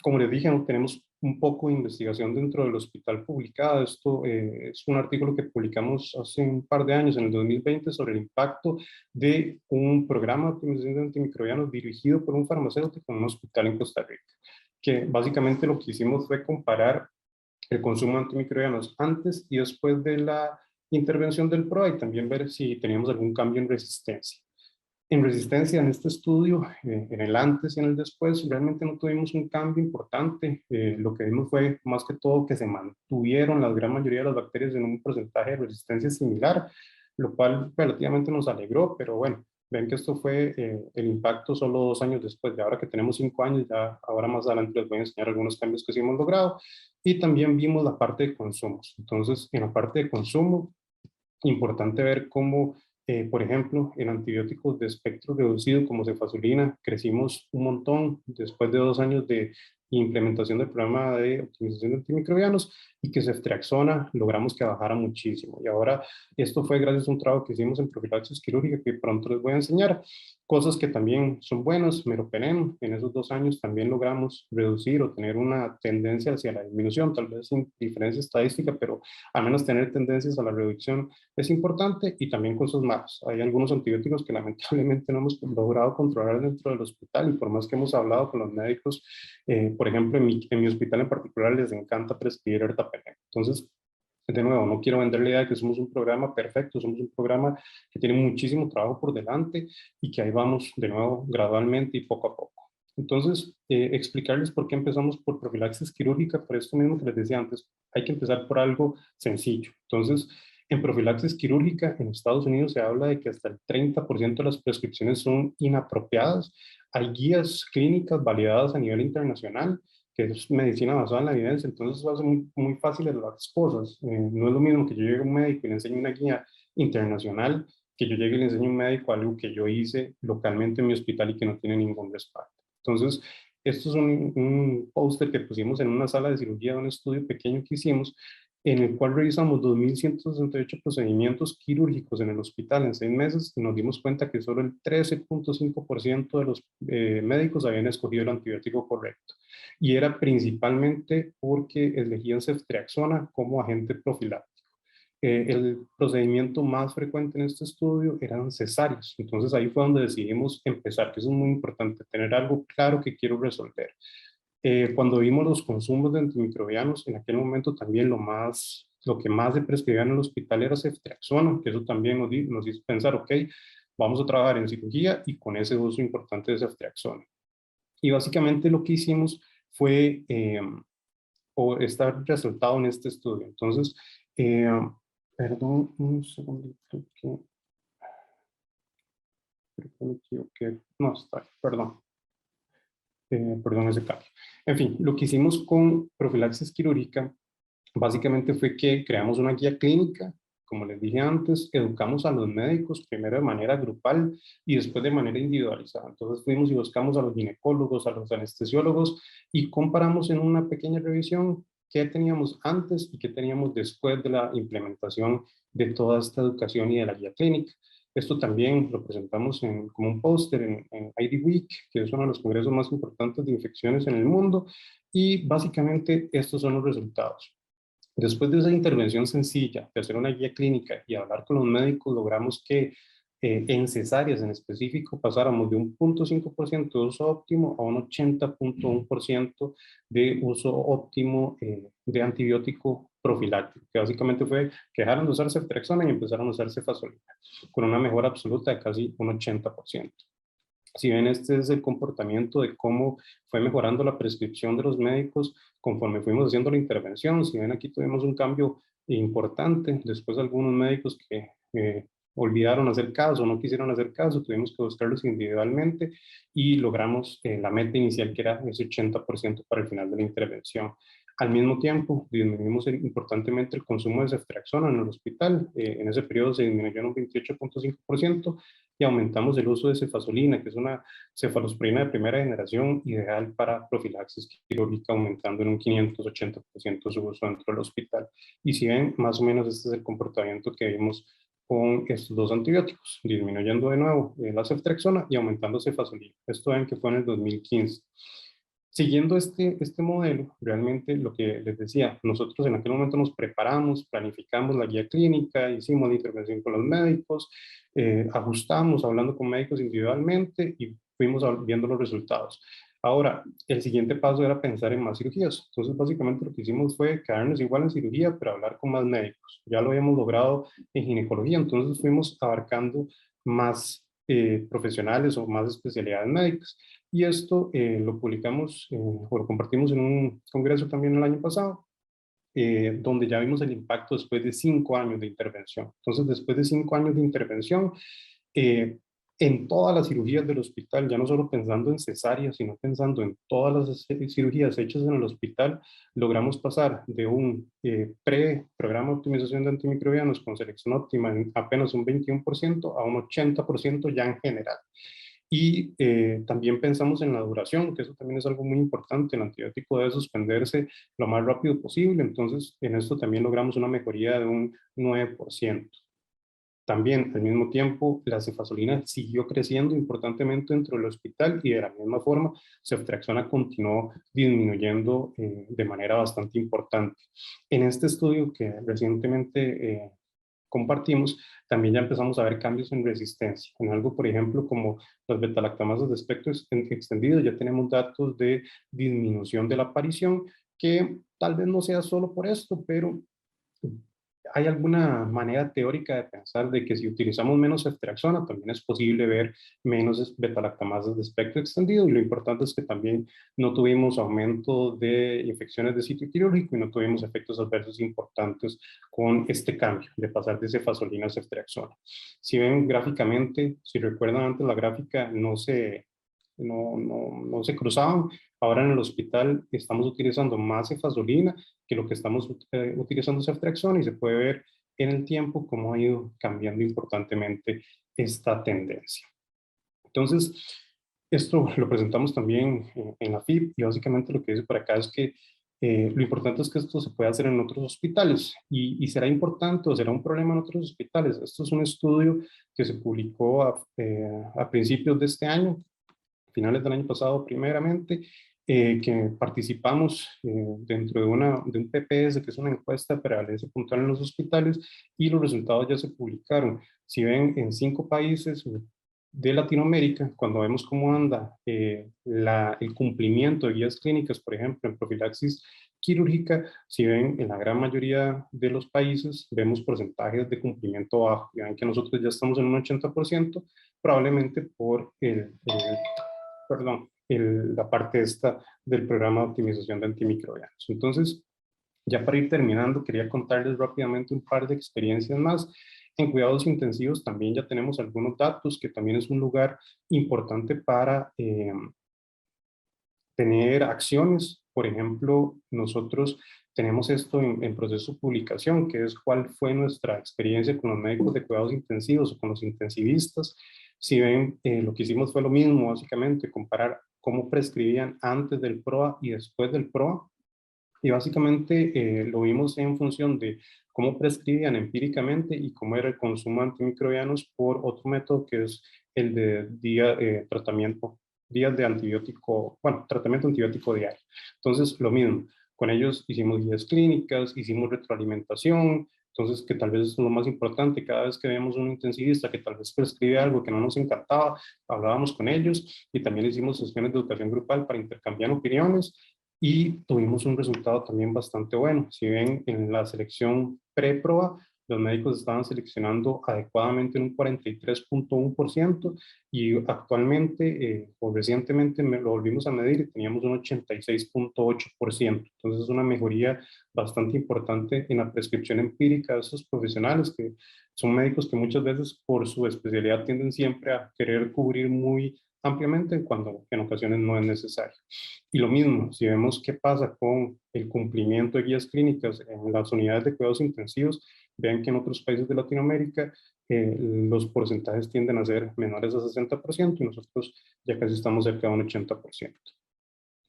Como les dije, no tenemos un poco de investigación dentro del hospital publicada. Esto es un artículo que publicamos hace un par de años, en el 2020, sobre el impacto de un programa de optimización de antimicrobianos dirigido por un farmacéutico en un hospital en Costa Rica, que básicamente lo que hicimos fue comparar el consumo de antimicrobianos antes y después de la intervención del PROA y también ver si teníamos algún cambio en resistencia. En resistencia, en este estudio, en el antes y en el después, realmente no tuvimos un cambio importante. Lo que vimos fue más que todo que se mantuvieron la gran mayoría de las bacterias en un porcentaje de resistencia similar, lo cual relativamente nos alegró, pero bueno, ven que esto fue el impacto solo 2 años después. De ahora que tenemos 5 años, ya ahora más adelante les voy a enseñar algunos cambios que sí hemos logrado. Y también vimos la parte de consumos. Entonces, en la parte de consumo, importante ver cómo Por ejemplo, en antibióticos de espectro reducido como cefazolina, crecimos un montón después de 2 años de implementación del programa de optimización de antimicrobianos, y que ceftriaxona logramos que bajara muchísimo. Y ahora esto fue gracias a un trabajo que hicimos en profilaxis quirúrgica que pronto les voy a enseñar. Cosas que también son buenas, meropenem, en esos 2 años también logramos reducir o tener una tendencia hacia la disminución, tal vez sin diferencia estadística, pero al menos tener tendencias a la reducción es importante. Y también cosas malas. Hay algunos antibióticos que lamentablemente no hemos logrado controlar dentro del hospital, y por más que hemos hablado con los médicos, por ejemplo, en mi hospital en particular les encanta prescribir ertapenem. Entonces, de nuevo, no quiero vender la idea de que somos un programa perfecto, somos un programa que tiene muchísimo trabajo por delante y que ahí vamos de nuevo gradualmente y poco a poco. Entonces, explicarles por qué empezamos por profilaxis quirúrgica, por esto mismo que les decía antes, hay que empezar por algo sencillo. Entonces, en profilaxis quirúrgica en Estados Unidos se habla de que hasta el 30% de las prescripciones son inapropiadas. Hay guías clínicas validadas a nivel internacional, que es medicina basada en la evidencia, entonces eso hace muy fáciles las cosas. No es lo mismo que yo llegue a un médico y le enseñe una guía internacional, que yo llegue y le enseñe a un médico algo que yo hice localmente en mi hospital y que no tiene ningún respaldo. Entonces, esto es un póster que pusimos en una sala de cirugía de un estudio pequeño que hicimos, en el cual revisamos 2.168 procedimientos quirúrgicos en el hospital en 6 meses, y nos dimos cuenta que solo el 13.5% de los médicos habían escogido el antibiótico correcto. Y era principalmente porque elegían ceftriaxona como agente profiláctico. El procedimiento más frecuente en este estudio eran cesáreos. Entonces ahí fue donde decidimos empezar, que eso es muy importante, tener algo claro que quiero resolver. Cuando vimos los consumos de antimicrobianos, en aquel momento también lo que más se prescribía en el hospital era ceftriaxona, que eso también nos hizo pensar, ok, vamos a trabajar en cirugía y con ese uso importante de ceftriaxona. Y básicamente lo que hicimos fue estar resultado en este estudio. Entonces, perdón, un segundito que creo que me equivoqué. No, está, perdón. Perdón ese cambio. En fin, lo que hicimos con profilaxis quirúrgica básicamente fue que creamos una guía clínica, como les dije antes, educamos a los médicos primero de manera grupal y después de manera individualizada. Entonces fuimos y buscamos a los ginecólogos, a los anestesiólogos y comparamos en una pequeña revisión qué teníamos antes y qué teníamos después de la implementación de toda esta educación y de la guía clínica. Esto también lo presentamos como un póster en ID Week, que es uno de los congresos más importantes de infecciones en el mundo, y básicamente estos son los resultados. Después de esa intervención sencilla, de hacer una guía clínica y hablar con los médicos, logramos que en cesáreas en específico pasáramos de un 0.5% de uso óptimo a un 80.1% de uso óptimo de antibiótico profiláctico, que básicamente fue que dejaron de usar ceftriaxona y empezaron a usar cefazolina, con una mejora absoluta de casi un 80%. Si ven, este es el comportamiento de cómo fue mejorando la prescripción de los médicos conforme fuimos haciendo la intervención. Si ven, aquí tuvimos un cambio importante. Después algunos médicos que olvidaron hacer caso, no quisieron hacer caso, tuvimos que buscarlos individualmente y logramos la meta inicial, que era ese 80% para el final de la intervención. Al mismo tiempo, disminuimos importantemente el consumo de ceftriaxona en el hospital. En ese periodo se disminuyó en un 28.5% y aumentamos el uso de cefazolina, que es una cefalosporina de primera generación ideal para profilaxis quirúrgica, aumentando en un 580% su uso dentro del hospital. Y si ven, más o menos este es el comportamiento que vimos con estos 2 antibióticos, disminuyendo de nuevo la ceftriaxona y aumentando cefazolina. Esto ven que fue en el 2015. Siguiendo este modelo, realmente lo que les decía, nosotros en aquel momento nos preparamos, planificamos la guía clínica, hicimos la intervención con los médicos, ajustamos hablando con médicos individualmente y fuimos viendo los resultados. Ahora, el siguiente paso era pensar en más cirugías. Entonces, básicamente lo que hicimos fue quedarnos igual en cirugía, pero hablar con más médicos. Ya lo habíamos logrado en ginecología, entonces fuimos abarcando más profesionales o más especialidades médicas. Y esto lo publicamos o lo compartimos en un congreso también el año pasado, donde ya vimos el impacto después de 5 años de intervención. Entonces, después de 5 años de intervención, en todas las cirugías del hospital, ya no solo pensando en cesárea, sino pensando en todas las cirugías hechas en el hospital, logramos pasar de un pre-programa de optimización de antimicrobianos con selección óptima en apenas un 21% a un 80% ya en general. Y también pensamos en la duración, que eso también es algo muy importante. El antibiótico debe suspenderse lo más rápido posible, entonces en esto también logramos una mejoría de un 9%. También, al mismo tiempo, la cefazolina siguió creciendo importantemente dentro del hospital y de la misma forma, ceftriaxona continuó disminuyendo de manera bastante importante. En este estudio que recientemente compartimos, también ya empezamos a ver cambios en resistencia. En algo, por ejemplo, como las betalactamasas de espectro extendido, ya tenemos datos de disminución de la aparición, que tal vez no sea solo por esto, pero hay alguna manera teórica de pensar de que si utilizamos menos ceftriaxona también es posible ver menos betalactamasas de espectro extendido, y lo importante es que también no tuvimos aumento de infecciones de sitio quirúrgico y no tuvimos efectos adversos importantes con este cambio de pasar de cefazolina a ceftriaxona. Si ven gráficamente, si recuerdan antes la gráfica no se cruzaban. Ahora en el hospital estamos utilizando más cefazolina que lo que estamos utilizando ceftriaxona, y se puede ver en el tiempo cómo ha ido cambiando importantemente esta tendencia. Entonces, esto lo presentamos también en la FIP, y básicamente lo que dice por acá es que lo importante es que esto se puede hacer en otros hospitales, y será importante o será un problema en otros hospitales. Esto es un estudio que se publicó a principios de este año, finales del año pasado primeramente, que participamos dentro de un PPS, que es una encuesta de prevalencia puntual en los hospitales, y los resultados ya se publicaron. Si ven, en 5 países de Latinoamérica, cuando vemos cómo anda el cumplimiento de guías clínicas, por ejemplo, en profilaxis quirúrgica, si ven, en la gran mayoría de los países vemos porcentajes de cumplimiento bajo. Vean que nosotros ya estamos en un 80%, probablemente por la parte esta del programa de optimización de antimicrobianos. Entonces, ya para ir terminando, quería contarles rápidamente un par de experiencias más. En cuidados intensivos también ya tenemos algunos datos, que también es un lugar importante para tener acciones. Por ejemplo, nosotros tenemos esto en proceso de publicación, que es cuál fue nuestra experiencia con los médicos de cuidados intensivos o con los intensivistas. Si ven, lo que hicimos fue lo mismo, básicamente, comparar cómo prescribían antes del PROA y después del PROA. Y básicamente lo vimos en función de cómo prescribían empíricamente y cómo era el consumo de antimicrobianos por otro método, que es el de días de antibiótico, bueno, tratamiento antibiótico diario. Entonces, lo mismo, con ellos hicimos guías clínicas, hicimos retroalimentación. Entonces, que tal vez es lo más importante, cada vez que vemos un intensivista que tal vez prescribe algo que no nos encantaba, hablábamos con ellos, y también hicimos sesiones de educación grupal para intercambiar opiniones, y tuvimos un resultado también bastante bueno. Si ven, en la selección pre-PROA, los médicos estaban seleccionando adecuadamente en un 43.1%, y actualmente o recientemente lo volvimos a medir y teníamos un 86.8%. Entonces es una mejoría bastante importante en la prescripción empírica de esos profesionales, que son médicos que muchas veces por su especialidad tienden siempre a querer cubrir muy ampliamente cuando en ocasiones no es necesario. Y lo mismo, si vemos qué pasa con el cumplimiento de guías clínicas en las unidades de cuidados intensivos, vean que en otros países de Latinoamérica los porcentajes tienden a ser menores a 60%, y nosotros ya casi estamos cerca de un 80%.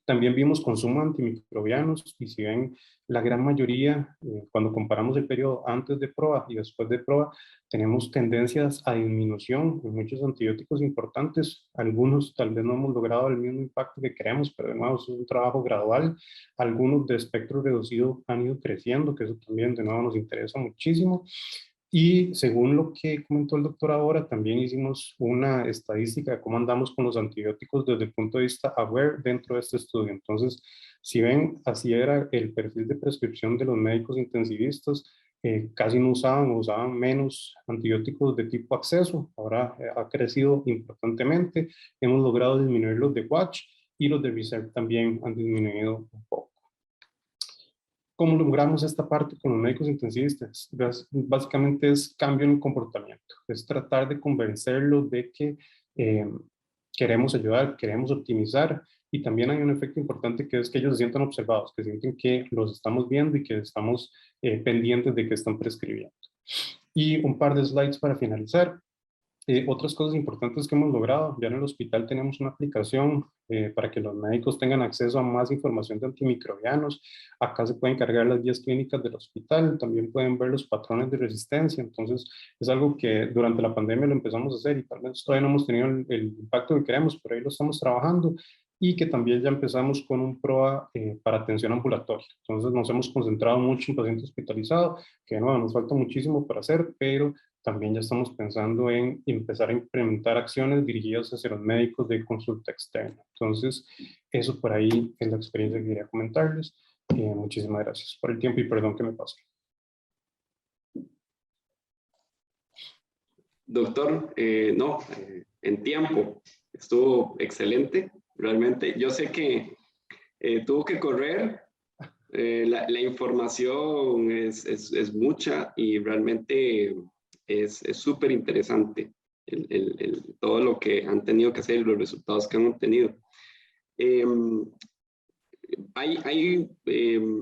También vimos consumo de antimicrobianos, y si ven, la gran mayoría, cuando comparamos el periodo antes de PROA y después de PROA, tenemos tendencias a disminución en muchos antibióticos importantes. Algunos tal vez no hemos logrado el mismo impacto que queremos, pero de nuevo es un trabajo gradual. Algunos de espectro reducido han ido creciendo, que eso también de nuevo nos interesa muchísimo. Y según lo que comentó el doctor ahora, también hicimos una estadística de cómo andamos con los antibióticos desde el punto de vista aware dentro de este estudio. Entonces, si ven, así era el perfil de prescripción de los médicos intensivistas. Casi no usaban o usaban menos antibióticos de tipo acceso. Ahora ha crecido importantemente. Hemos logrado disminuir los de Watch, y los de Reserve también han disminuido un poco. ¿Cómo logramos esta parte con los médicos intensivistas? Básicamente es cambio en el comportamiento. Es tratar de convencerlos de que eh, queremos ayudar, queremos optimizar, y también hay un efecto importante que es que ellos se sientan observados, que sienten que los estamos viendo y que estamos pendientes de que están prescribiendo. Y un par de slides para finalizar. Otras cosas importantes que hemos logrado, ya en el hospital tenemos una aplicación para que los médicos tengan acceso a más información de antimicrobianos. Acá se pueden cargar las guías clínicas del hospital, también pueden ver los patrones de resistencia. Entonces es algo que durante la pandemia lo empezamos a hacer y tal vez todavía no hemos tenido el impacto que queremos, pero ahí lo estamos trabajando. Y que también ya empezamos con un PROA para atención ambulatoria. Entonces nos hemos concentrado mucho en paciente hospitalizado, que no, nos falta muchísimo para hacer, pero también ya estamos pensando en empezar a implementar acciones dirigidas hacia los médicos de consulta externa. Entonces, eso por ahí es la experiencia que quería comentarles. Muchísimas gracias por el tiempo y perdón que me pase. Doctor, en tiempo, estuvo excelente, realmente. Yo sé que tuvo que correr, la información es mucha y realmente es súper interesante todo lo que han tenido que hacer y los resultados que han obtenido.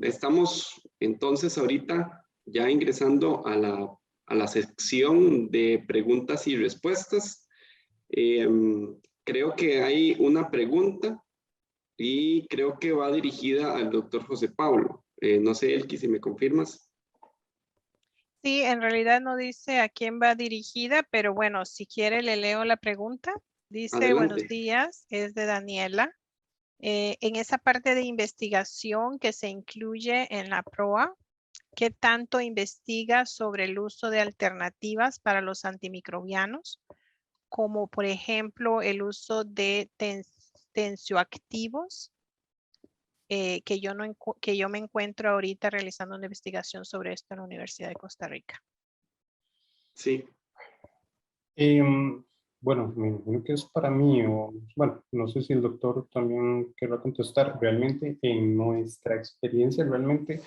Estamos entonces ahorita ya ingresando a la sección de preguntas y respuestas. Creo que hay una pregunta y creo que va dirigida al doctor José Pablo. No sé, Elki, si me confirmas. Sí, en realidad no dice a quién va dirigida, pero bueno, si quiere le leo la pregunta. Dice, Adelante. buenos días, es de Daniela. En esa parte de investigación que se incluye en la PROA, ¿qué tanto investiga sobre el uso de alternativas para los antimicrobianos? Como por ejemplo el uso de tensioactivos, que yo me encuentro ahorita realizando una investigación sobre esto en la Universidad de Costa Rica. Sí. Bueno, me imagino que es para mí, o bueno, no sé si el doctor también querrá contestar. Realmente, en nuestra experiencia, realmente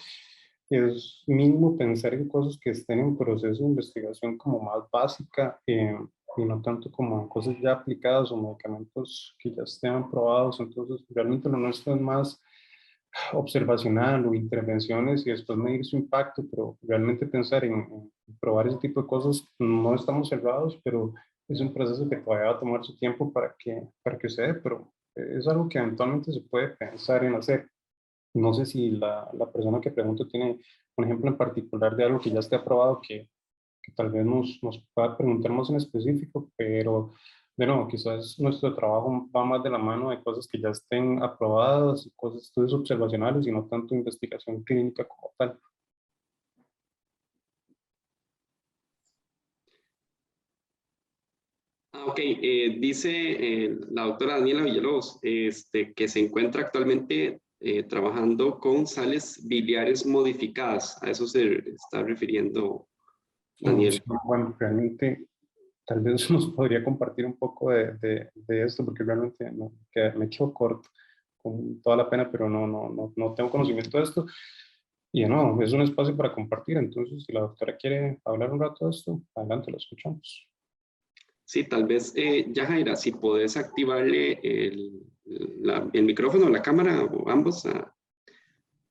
es mínimo pensar en cosas que estén en proceso de investigación como más básica, y no tanto como en cosas ya aplicadas o medicamentos que ya estén aprobados. Entonces, realmente lo nuestro es más observacional o intervenciones y después medir su impacto, pero realmente pensar en probar ese tipo de cosas, no estamos cerrados, pero es un proceso que todavía va a tomar su tiempo para que se dé, pero es algo que eventualmente se puede pensar en hacer. No sé si la persona que pregunta tiene un ejemplo en particular de algo que ya esté aprobado que tal vez nos pueda preguntar más en específico, pero de nuevo, quizás nuestro trabajo va más de la mano de cosas que ya estén aprobadas, cosas, estudios observacionales y no tanto investigación clínica como tal. Ok, dice la doctora Daniela Villalobos que se encuentra actualmente trabajando con sales biliares modificadas. A eso se está refiriendo Daniel. Sí, bueno, realmente tal vez nos podría compartir un poco de esto, porque realmente no, me quedo corto con toda la pena, pero no tengo conocimiento de esto. Y no, es un espacio para compartir, entonces si la doctora quiere hablar un rato de esto, adelante, lo escuchamos. Sí, tal vez, Yajaira, si podés activarle el micrófono, la cámara, o ambos a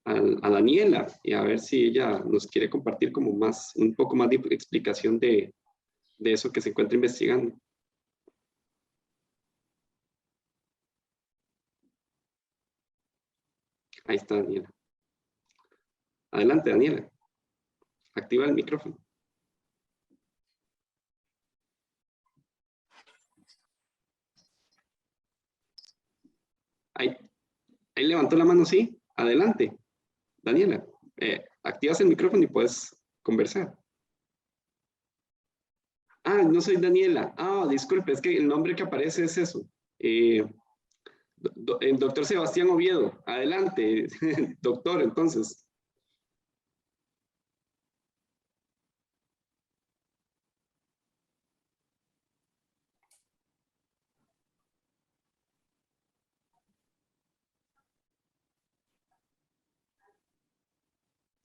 Daniela, y a ver si ella nos quiere compartir como un poco más de explicación de eso que se encuentra investigando. Ahí está Daniela. Adelante, Daniela. Activa el micrófono. Ahí levantó la mano, sí. Adelante, Daniela. Activas el micrófono y puedes conversar. Ah, no soy Daniela. Ah, disculpe, es que el nombre que aparece es eso. El doctor Sebastián Oviedo. Adelante, doctor, entonces.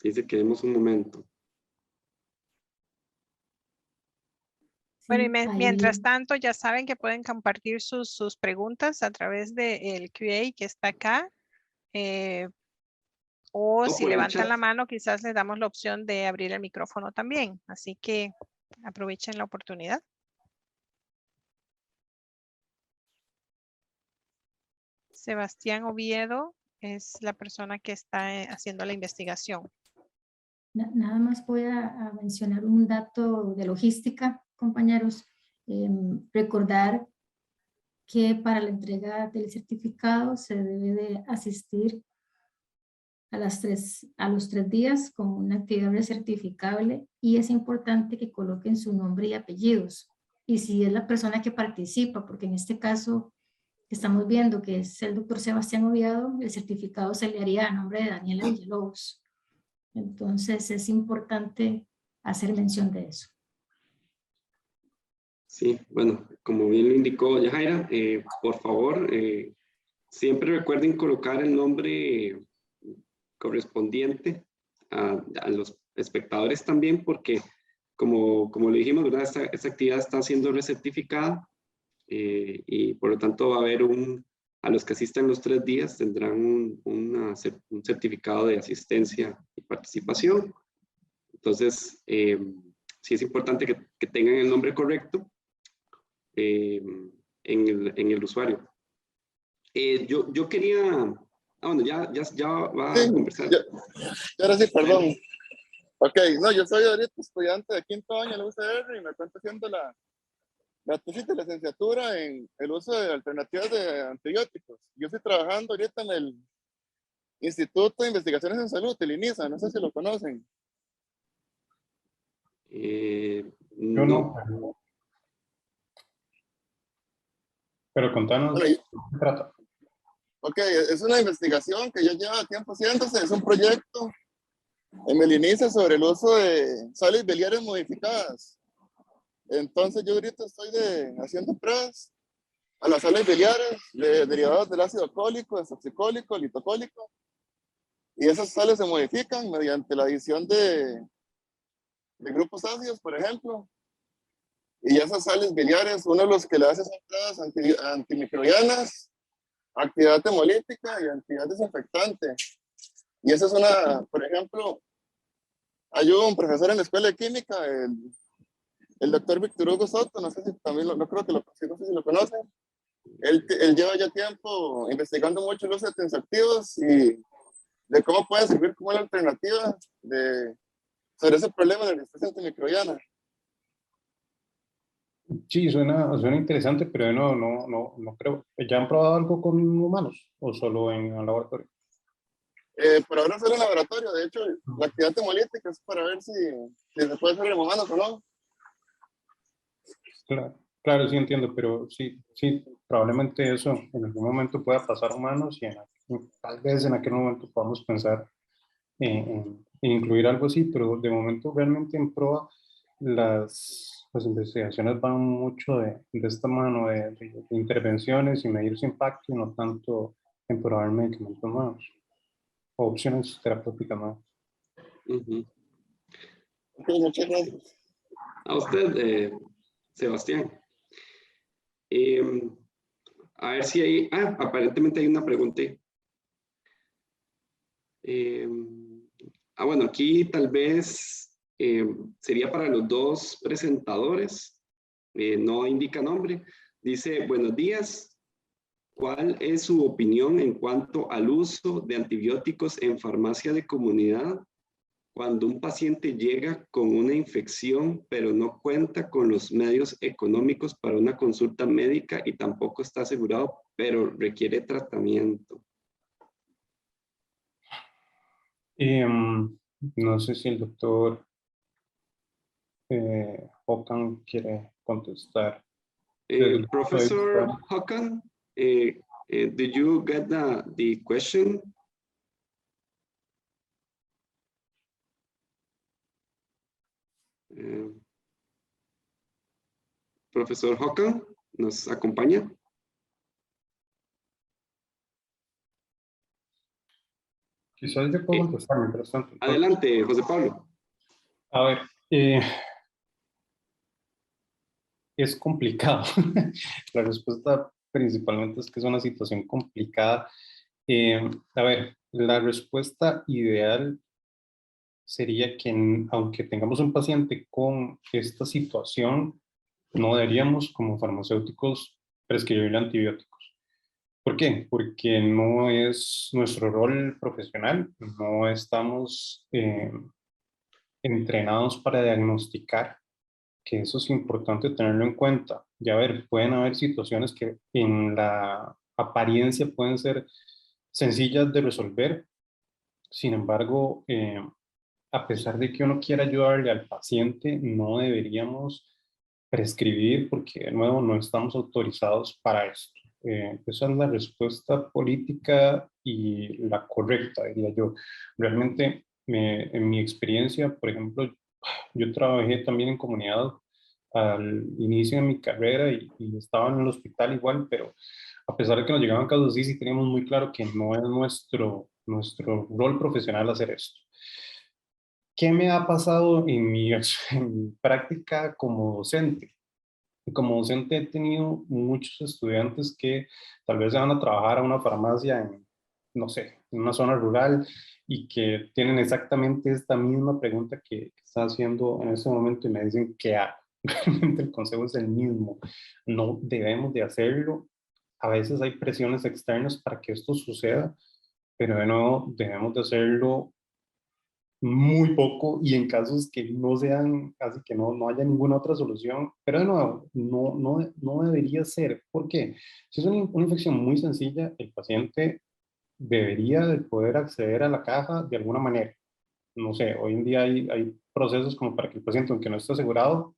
Dice que demos un momento. Bueno, y ahí- mientras tanto, ya saben que pueden compartir sus preguntas a través del QA que está acá. O si por el levantan chat. la mano, quizás les damos la opción de abrir el micrófono también. Así que aprovechen la oportunidad. Sebastián Oviedo es la persona que está haciendo la investigación. Nada más voy a mencionar un dato de logística, compañeros. Recordar que para la entrega del certificado se debe de asistir a los 3 días con una actividad recertificable y es importante que coloquen su nombre y apellidos. Y si es la persona que participa, porque en este caso estamos viendo que es el doctor Sebastián Oviedo, el certificado se le haría a nombre de Daniela Villalobos. Entonces es importante hacer mención de eso. Sí, bueno, como bien lo indicó Yajaira, por favor, siempre recuerden colocar el nombre correspondiente a los espectadores también, porque como lo dijimos, ¿verdad? Esta actividad está siendo recertificada y por lo tanto va a haber a los que asistan los 3 días tendrán un certificado de asistencia y participación. Entonces, sí es importante que tengan el nombre correcto en el usuario. Yo quería... bueno, ya va a conversar. Ahora sí, perdón. Ok, no, yo soy ahorita estudiante de 5º año en la UCR y me encuentro haciendo la tesis de licenciatura en el uso de alternativas de antibióticos. Yo estoy trabajando ahorita en el Instituto de Investigaciones en Salud, el INISA, no sé si lo conocen. Yo No. no. Pero contanos Bueno, de qué se trata. Ok, es una investigación que ya lleva tiempo haciéndose, es un proyecto en el INISA sobre el uso de sales biliares modificadas. Entonces yo ahorita estoy haciendo pruebas a las sales biliares de derivados del ácido cólico, desoxicólico, litocólico, y esas sales se modifican mediante la adición de grupos ácidos, por ejemplo, y esas sales biliares, uno de los que le hace son pruebas antimicrobianas, actividad hemolítica y actividad desinfectante. Y esa es por ejemplo, hay un profesor en la escuela de química, el doctor Víctor Hugo Soto, no sé si también no creo que no sé si lo conocen. Él lleva ya tiempo investigando mucho los tensoactivos y de cómo pueden servir como una alternativa sobre ese problema de resistencia antimicrobiana. Sí, suena interesante, pero no creo. ¿Ya han probado algo con humanos o solo en el laboratorio? Por ahora solo en laboratorio. De hecho, la actividad hemolítica es para ver si se puede hacer en humanos o no. Claro, sí entiendo, pero sí, probablemente eso en algún momento pueda pasar a humanos y tal vez en aquel momento podamos pensar en incluir algo así, pero de momento realmente en prueba las investigaciones van mucho de esta mano de intervenciones y medir su impacto y no tanto en probar medicamentos nuevos o opciones terapéuticas nuevas. Ok, muchas gracias. A usted, Sebastián. A ver si hay... aparentemente hay una pregunta. Bueno, aquí tal vez sería para los dos presentadores. No indica nombre. Dice, buenos días. ¿Cuál es su opinión en cuanto al uso de antibióticos en farmacia de comunidad cuando un paciente llega con una infección pero no cuenta con los medios económicos para una consulta médica y tampoco está asegurado, pero requiere tratamiento? No sé si el doctor Hokan quiere contestar. Professor Hokan, did you get the question? Profesor Hokan, ¿nos acompaña? Quizás yo puedo contestar mientras tanto. Adelante, José Pablo. A ver, es complicado. La respuesta principalmente es que es una situación complicada. A ver, la respuesta ideal sería que aunque tengamos un paciente con esta situación, no deberíamos como farmacéuticos prescribirle antibióticos. ¿Por qué? Porque no es nuestro rol profesional, no estamos entrenados para diagnosticar, que eso es importante tenerlo en cuenta. Y a ver, pueden haber situaciones que en la apariencia pueden ser sencillas de resolver, sin embargo, a pesar de que uno quiera ayudarle al paciente, no deberíamos prescribir porque, de nuevo, no estamos autorizados para esto. Esa es la respuesta política y la correcta, diría yo. Realmente, en mi experiencia, por ejemplo, yo trabajé también en comunidad al inicio de mi carrera y estaba en el hospital igual, pero a pesar de que nos llegaban casos así, sí teníamos muy claro que no es nuestro rol profesional hacer esto. ¿Qué me ha pasado en mi práctica como docente? Como docente he tenido muchos estudiantes que tal vez se van a trabajar a una farmacia en, no sé, en una zona rural y que tienen exactamente esta misma pregunta que está haciendo en este momento y me dicen que realmente el consejo es el mismo. No debemos de hacerlo. A veces hay presiones externas para que esto suceda, pero de nuevo debemos de hacerlo muy poco y en casos que no sean, casi que no haya ninguna otra solución, pero de nuevo, no debería ser. ¿Por qué? Si es una infección muy sencilla, el paciente debería de poder acceder a la caja de alguna manera. No sé, hoy en día hay procesos como para que el paciente, aunque no esté asegurado,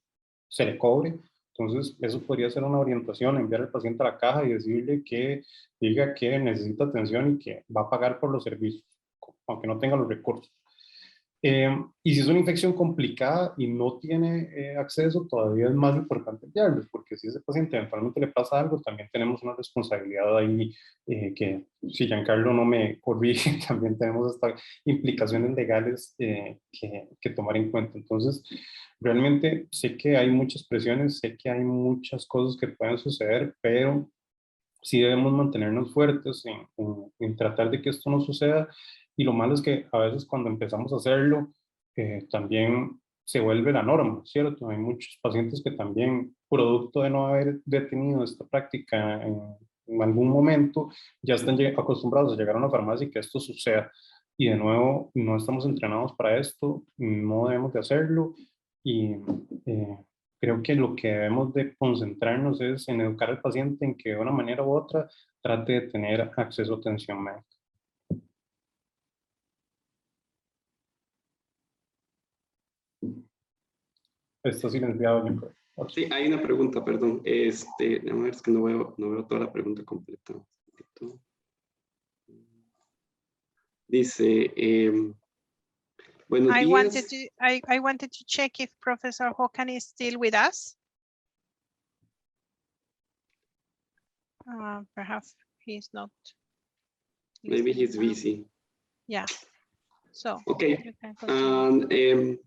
se le cobre. Entonces, eso podría ser una orientación, enviar al paciente a la caja y decirle que diga que necesita atención y que va a pagar por los servicios, aunque no tenga los recursos. Y si es una infección complicada y no tiene acceso, todavía es más importante enviarlos, porque si ese paciente eventualmente le pasa algo, también tenemos una responsabilidad ahí que, si Giancarlo no me corrige, también tenemos estas implicaciones legales que tomar en cuenta. Entonces, realmente sé que hay muchas presiones, sé que hay muchas cosas que pueden suceder, pero sí debemos mantenernos fuertes en tratar de que esto no suceda. Y lo malo es que a veces cuando empezamos a hacerlo, también se vuelve la norma, ¿cierto? Hay muchos pacientes que también, producto de no haber detenido esta práctica en algún momento, ya están acostumbrados a llegar a una farmacia y que esto suceda. Y de nuevo, no estamos entrenados para esto, no debemos de hacerlo. Y creo que lo que debemos de concentrarnos es en educar al paciente en que de una manera u otra trate de tener acceso a atención médica. Está silenciado, yo creo. Sí, hay una pregunta, perdón. A ver, es que no veo toda la pregunta completa. Dice, buenos días. I wanted to check if Professor Håkan is still with us. Perhaps he's not. Maybe he's busy. Yeah. So, okay.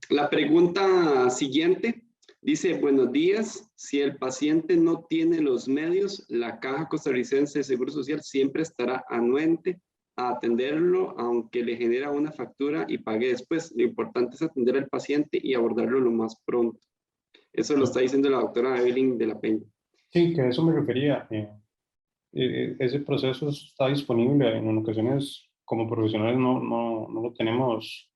La pregunta siguiente dice, buenos días, si el paciente no tiene los medios, la Caja Costarricense de Seguro Social siempre estará anuente a atenderlo, aunque le genera una factura y pague después. Lo importante es atender al paciente y abordarlo lo más pronto. Eso lo está diciendo la doctora Evelyn de la Peña. Sí, que a eso me refería. Ese proceso está disponible en ocasiones. Como profesionales no lo tenemos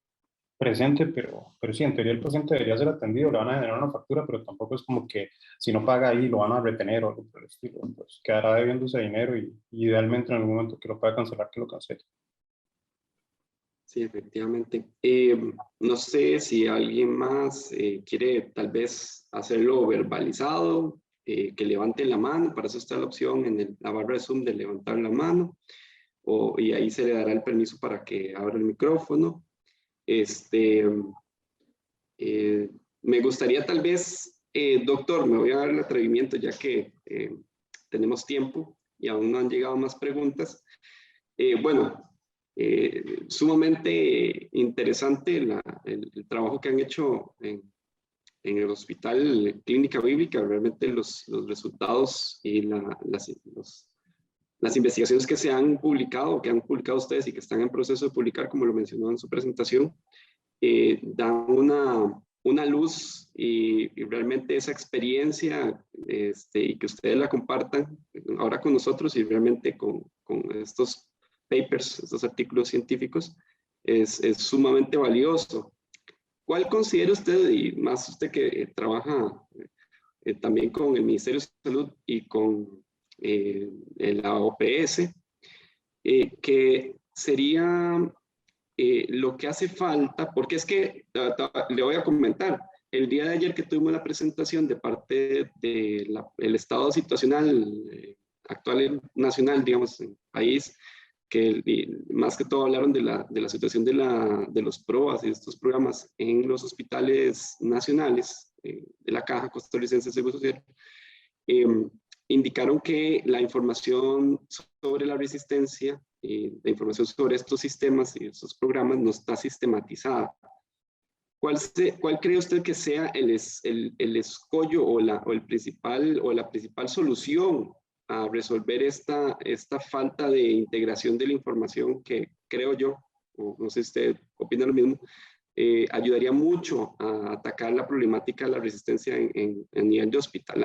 presente, pero sí, en teoría el paciente debería ser atendido, le van a generar una factura, pero tampoco es como que si no paga ahí lo van a retener o algo por el estilo. Pues quedará debiendo ese dinero y idealmente en algún momento que lo pueda cancelar, que lo cancele. Sí, efectivamente. No sé si alguien más quiere tal vez hacerlo verbalizado, que levante la mano, para eso está la opción en la barra de Zoom de levantar la mano. Y ahí se le dará el permiso para que abra el micrófono. Me gustaría tal vez, doctor, me voy a dar el atrevimiento ya que tenemos tiempo y aún no han llegado más preguntas. Sumamente interesante el trabajo que han hecho el Hospital Clínica Bíblica, realmente los resultados y las investigaciones que se han publicado, que han publicado ustedes y que están en proceso de publicar, como lo mencionó en su presentación, dan una luz y realmente esa experiencia y que ustedes la compartan ahora con nosotros y realmente con estos papers, estos artículos científicos, es sumamente valioso. ¿Cuál considera usted, y más usted que trabaja también con el Ministerio de Salud y con la OPS, que sería lo que hace falta? Porque es que, le voy a comentar, el día de ayer que tuvimos la presentación de parte del estado situacional actual nacional, digamos, en el país, que más que todo hablaron de la situación de los PROAS y de estos programas en los hospitales nacionales de la Caja Costarricense de Seguro Social, indicaron que la información sobre la resistencia, la información sobre estos sistemas y estos programas no está sistematizada. ¿Cuál cree usted que sea el escollo o la principal solución a resolver esta falta de integración de la información que creo yo, o no sé si usted opina lo mismo, ayudaría mucho a atacar la problemática de la resistencia a nivel de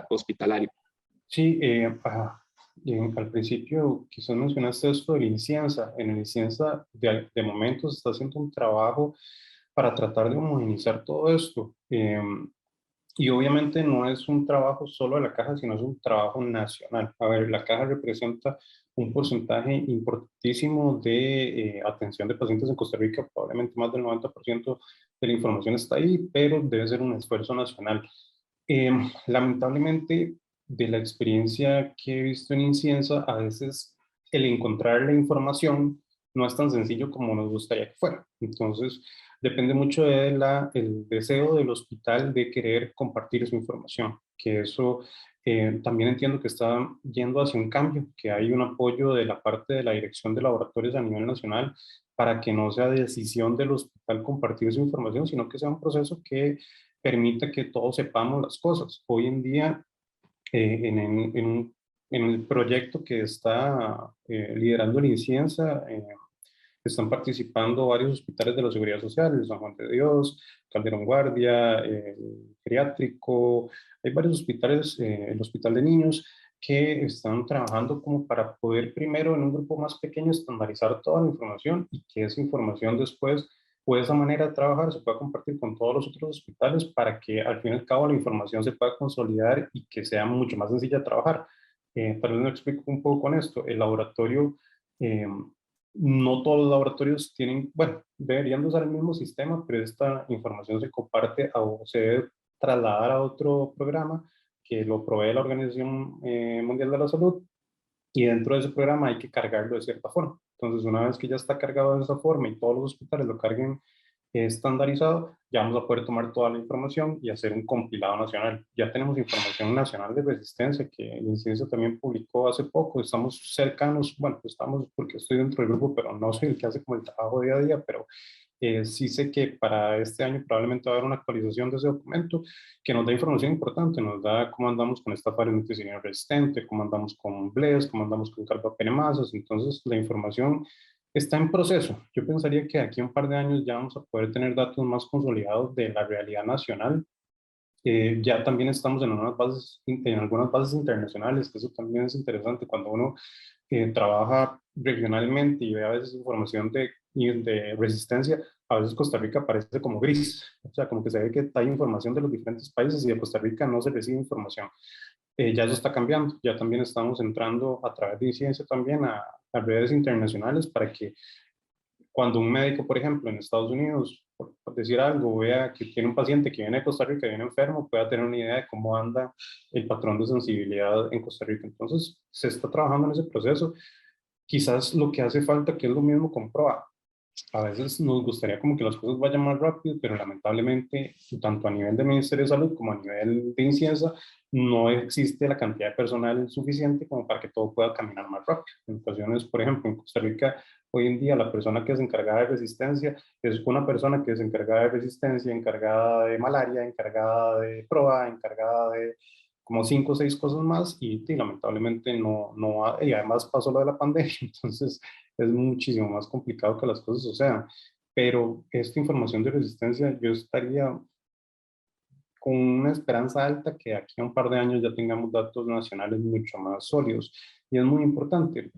hospitalario? Sí, al principio quizás mencionaste esto de la INCIENSA. En la INCIENSA de momento se está haciendo un trabajo para tratar de homogeneizar todo esto. Y obviamente no es un trabajo solo de la Caja, sino es un trabajo nacional. A ver, la Caja representa un porcentaje importantísimo de atención de pacientes en Costa Rica, probablemente más del 90% de la información está ahí, pero debe ser un esfuerzo nacional. Lamentablemente, de la experiencia que he visto en INCIENSA, a veces el encontrar la información no es tan sencillo como nos gustaría que fuera. Entonces, depende mucho del deseo del hospital de querer compartir su información, que eso también entiendo que está yendo hacia un cambio, que hay un apoyo de la parte de la dirección de laboratorios a nivel nacional para que no sea decisión del hospital compartir su información, sino que sea un proceso que permita que todos sepamos las cosas. Hoy en día, en el proyecto que está liderando la INCIENSA, están participando varios hospitales de la Seguridad Social, San Juan de Dios, Calderón Guardia, el Geriátrico, hay varios hospitales, el Hospital de Niños, que están trabajando como para poder primero en un grupo más pequeño estandarizar toda la información y que esa información después, o esa manera de trabajar, se pueda compartir con todos los otros hospitales para que al fin y al cabo la información se pueda consolidar y que sea mucho más sencilla de trabajar. Tal vez me explico un poco con esto. El laboratorio, no todos los laboratorios tienen, bueno, deberían usar el mismo sistema, pero esta información se comparte o se debe trasladar a otro programa que lo provee la Organización Mundial de la Salud, y dentro de ese programa hay que cargarlo de cierta forma. Entonces, una vez que ya está cargado de esa forma y todos los hospitales lo carguen estandarizado, ya vamos a poder tomar toda la información y hacer un compilado nacional. Ya tenemos información nacional de resistencia que el INCIENSA también publicó hace poco. Estamos cercanos, bueno, pues estamos porque estoy dentro del grupo, pero no soy el que hace como el trabajo día a día, pero sí sé que para este año probablemente va a haber una actualización de ese documento que nos da información importante, nos da cómo andamos con esta faringitis resistente, cómo andamos con BLES, cómo andamos con carbapenemasas. Entonces, la información está en proceso. Yo pensaría que aquí a un par de años ya vamos a poder tener datos más consolidados de la realidad nacional. Ya también estamos en algunas bases internacionales, que eso también es interesante cuando uno trabaja regionalmente y ve a veces información de resistencia. A veces Costa Rica parece como gris, o sea, como que se ve que hay información de los diferentes países y de Costa Rica no se recibe información. Ya eso está cambiando, ya también estamos entrando a través de INCIENSA también a redes internacionales para que cuando un médico, por ejemplo, en Estados Unidos, por decir algo, vea que tiene un paciente que viene de Costa Rica, que viene enfermo, pueda tener una idea de cómo anda el patrón de sensibilidad en Costa Rica. Entonces, se está trabajando en ese proceso. Quizás lo que hace falta, que es lo mismo con PROA, a veces nos gustaría como que las cosas vayan más rápido, pero lamentablemente, tanto a nivel del Ministerio de Salud como a nivel de INCIENSA, no existe la cantidad de personal suficiente como para que todo pueda caminar más rápido. En ocasiones, por ejemplo, en Costa Rica Hoy en día la persona que es encargada de resistencia es una persona que es encargada de resistencia, encargada de malaria, encargada de proa, encargada de como 5 o 6 cosas más y lamentablemente y además pasó lo de la pandemia, entonces es muchísimo más complicado que las cosas sucedan. Pero esta información de resistencia yo estaría con una esperanza alta que aquí a un par de años ya tengamos datos nacionales mucho más sólidos. Y es muy importante,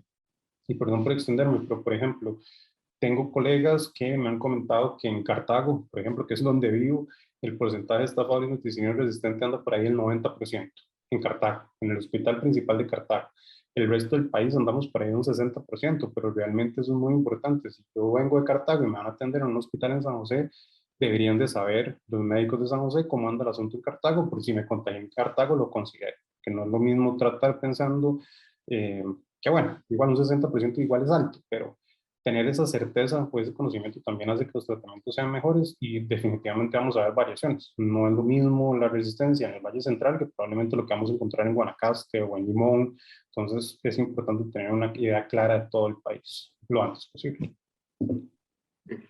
y perdón por extenderme, pero por ejemplo, tengo colegas que me han comentado que en Cartago, por ejemplo, que es donde vivo, el porcentaje de estafadores multidisciplinario resistente anda por ahí el 90%, en Cartago, en el hospital principal de Cartago. El resto del país andamos por ahí en un 60%, pero realmente eso es muy importante. Si yo vengo de Cartago y me van a atender en un hospital en San José, deberían de saber los médicos de San José cómo anda el asunto en Cartago, por si me contagié en Cartago lo considero, que no es lo mismo tratar pensando que bueno, igual un 60% igual es alto, pero tener esa certeza o ese conocimiento también hace que los tratamientos sean mejores y definitivamente vamos a ver variaciones. No es lo mismo la resistencia en el Valle Central que probablemente lo que vamos a encontrar en Guanacaste o en Limón. Entonces es importante tener una idea clara de todo el país lo antes posible.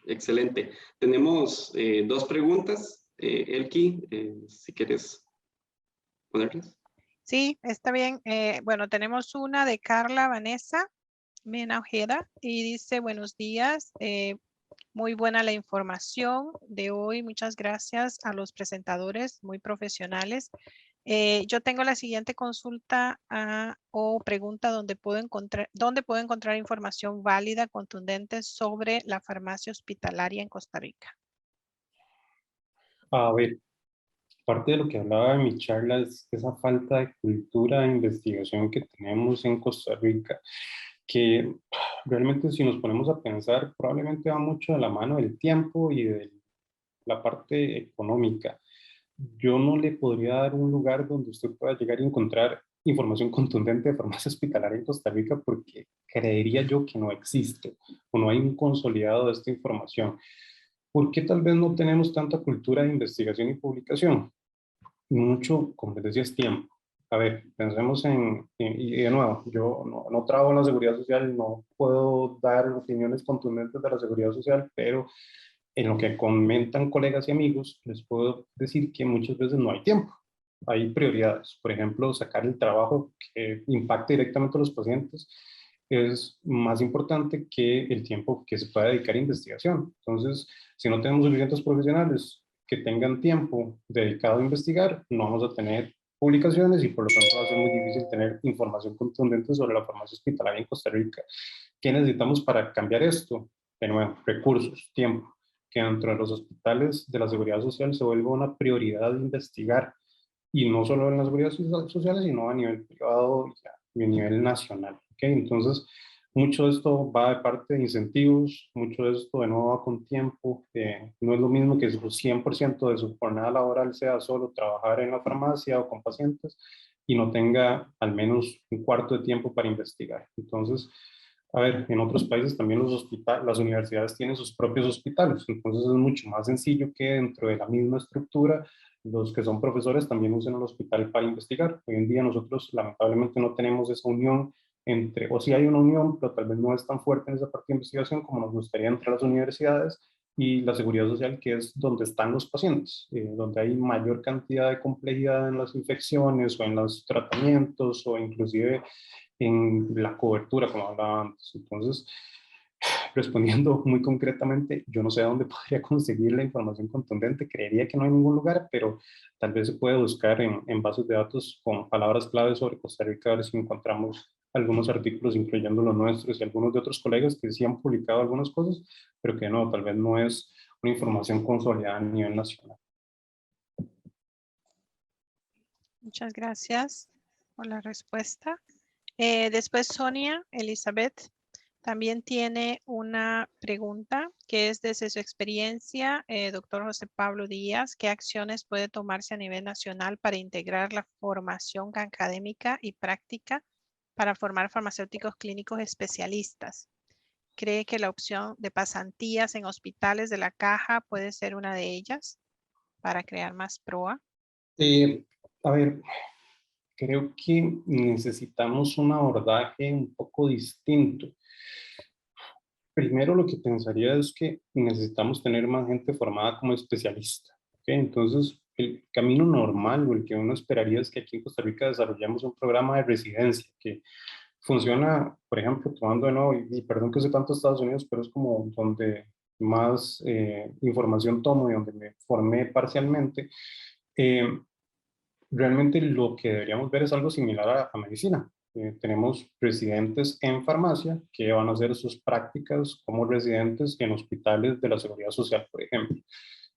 Excelente. Tenemos 2 preguntas. Elki, si quieres ponerlas. Sí, está bien. Bueno, tenemos una de Carla Vanessa Mena Ojeda y dice, buenos días. Muy buena la información de hoy. Muchas gracias a los presentadores, muy profesionales. Yo tengo la siguiente consulta o pregunta donde puedo encontrar información válida, contundente sobre la farmacia hospitalaria en Costa Rica. A ver, parte de lo que hablaba de mi charla es esa falta de cultura de investigación que tenemos en Costa Rica, que realmente si nos ponemos a pensar, probablemente va mucho de la mano del tiempo y de la parte económica. Yo no le podría dar un lugar donde usted pueda llegar y encontrar información contundente de farmacia hospitalaria en Costa Rica porque creería yo que no existe o no hay un consolidado de esta información. ¿Por qué tal vez no tenemos tanta cultura de investigación y publicación? Mucho, como les decía, es tiempo. A ver, pensemos y de nuevo, yo no trabajo en la seguridad social, no puedo dar opiniones contundentes de la seguridad social, pero en lo que comentan colegas y amigos, les puedo decir que muchas veces no hay tiempo. Hay prioridades. Por ejemplo, sacar el trabajo que impacte directamente a los pacientes es más importante que el tiempo que se pueda dedicar a investigación. Entonces, si no tenemos suficientes profesionales que tengan tiempo dedicado a investigar, no vamos a tener publicaciones y por lo tanto va a ser muy difícil tener información contundente sobre la farmacia hospitalaria en Costa Rica. ¿Qué necesitamos para cambiar esto? De nuevo, recursos, tiempo, que dentro de los hospitales de la seguridad social se vuelva una prioridad de investigar, y no solo en la seguridad social, sino a nivel privado y a nivel nacional. ¿Okay? Entonces, mucho de esto va de parte de incentivos, mucho de esto de nuevo va con tiempo. No es lo mismo que su 100% de su jornada laboral sea solo trabajar en la farmacia o con pacientes y no tenga al menos un cuarto de tiempo para investigar. Entonces, a ver, en otros países también las universidades tienen sus propios hospitales, entonces es mucho más sencillo que dentro de la misma estructura los que son profesores también usen el hospital para investigar. Hoy en día nosotros lamentablemente no tenemos esa unión entre, o sí hay una unión, pero tal vez no es tan fuerte en esa parte de investigación como nos gustaría entre las universidades y la seguridad social, que es donde están los pacientes, donde hay mayor cantidad de complejidad en las infecciones o en los tratamientos o inclusive en la cobertura, como hablaba antes. Entonces, respondiendo muy concretamente, yo no sé dónde podría conseguir la información contundente, creería que no hay ningún lugar, pero tal vez se puede buscar en bases de datos con palabras claves sobre Costa Rica, a ver si encontramos algunos artículos, incluyendo los nuestros y algunos de otros colegas que sí han publicado algunas cosas, pero que no, tal vez no es una información consolidada a nivel nacional. Muchas gracias por la respuesta. Después Sonia Elizabeth también tiene una pregunta que es desde su experiencia, doctor José Pablo Díaz, ¿qué acciones puede tomarse a nivel nacional para integrar la formación académica y práctica para formar farmacéuticos clínicos especialistas? ¿Cree que la opción de pasantías en hospitales de la Caja puede ser una de ellas para crear más proa? A ver, creo que necesitamos un abordaje un poco distinto. Primero lo que pensaría es que necesitamos tener más gente formada como especialista. ¿Okay? Entonces, el camino normal o el que uno esperaría es que aquí en Costa Rica desarrollemos un programa de residencia que funciona, por ejemplo, tomando de nuevo, y perdón que use tanto Estados Unidos, pero es como donde más información tomo y donde me formé parcialmente. Realmente lo que deberíamos ver es algo similar a medicina. Tenemos residentes en farmacia que van a hacer sus prácticas como residentes en hospitales de la Seguridad Social, por ejemplo.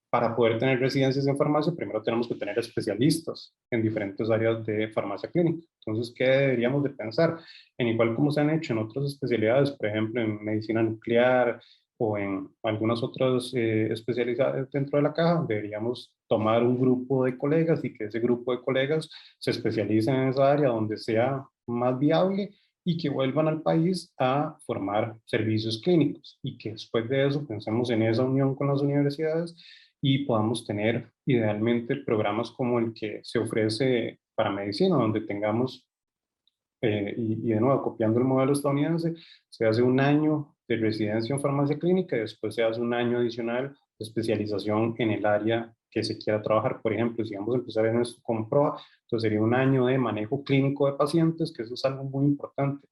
Para poder tener residencias en farmacia, primero tenemos que tener especialistas en diferentes áreas de farmacia clínica. Entonces, ¿qué deberíamos de pensar? En igual como se han hecho en otras especialidades, por ejemplo, en medicina nuclear o en algunas otras especialidades dentro de la caja, deberíamos tomar un grupo de colegas y que ese grupo de colegas se especialicen en esa área donde sea más viable y que vuelvan al país a formar servicios clínicos y que después de eso pensemos en esa unión con las universidades y podamos tener idealmente programas como el que se ofrece para medicina, donde tengamos, y de nuevo, copiando el modelo estadounidense, se hace un año de residencia en farmacia clínica y después se hace un año adicional de especialización en el área que se quiera trabajar. Por ejemplo, si vamos a empezar en esto con PROA, entonces sería un año de manejo clínico de pacientes, que eso es algo muy importante.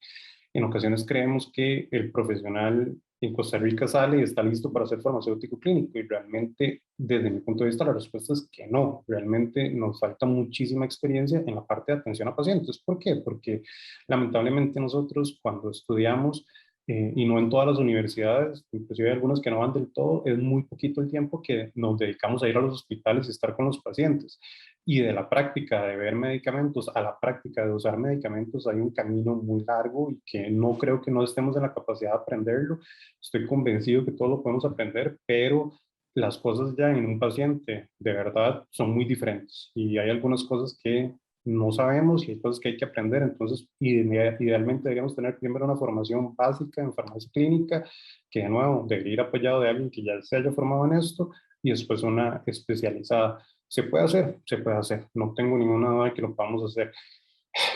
En ocasiones creemos que el profesional en Costa Rica sale y está listo para ser farmacéutico clínico y realmente, desde mi punto de vista, la respuesta es que no. Realmente nos falta muchísima experiencia en la parte de atención a pacientes. ¿Por qué? Porque lamentablemente nosotros cuando estudiamos, y no en todas las universidades, inclusive hay algunas que no van del todo, es muy poquito el tiempo que nos dedicamos a ir a los hospitales y estar con los pacientes. Y de la práctica de ver medicamentos a la práctica de usar medicamentos hay un camino muy largo y que no creo que no estemos en la capacidad de aprenderlo. Estoy convencido que todo lo podemos aprender, pero las cosas ya en un paciente de verdad son muy diferentes y hay algunas cosas que no sabemos y hay cosas que hay que aprender. Entonces, idealmente deberíamos tener primero una formación básica en farmacia clínica, que de nuevo debería ir apoyado de alguien que ya se haya formado en esto, y después una especializada. Se puede hacer, se puede hacer. No tengo ninguna duda de que lo podamos hacer.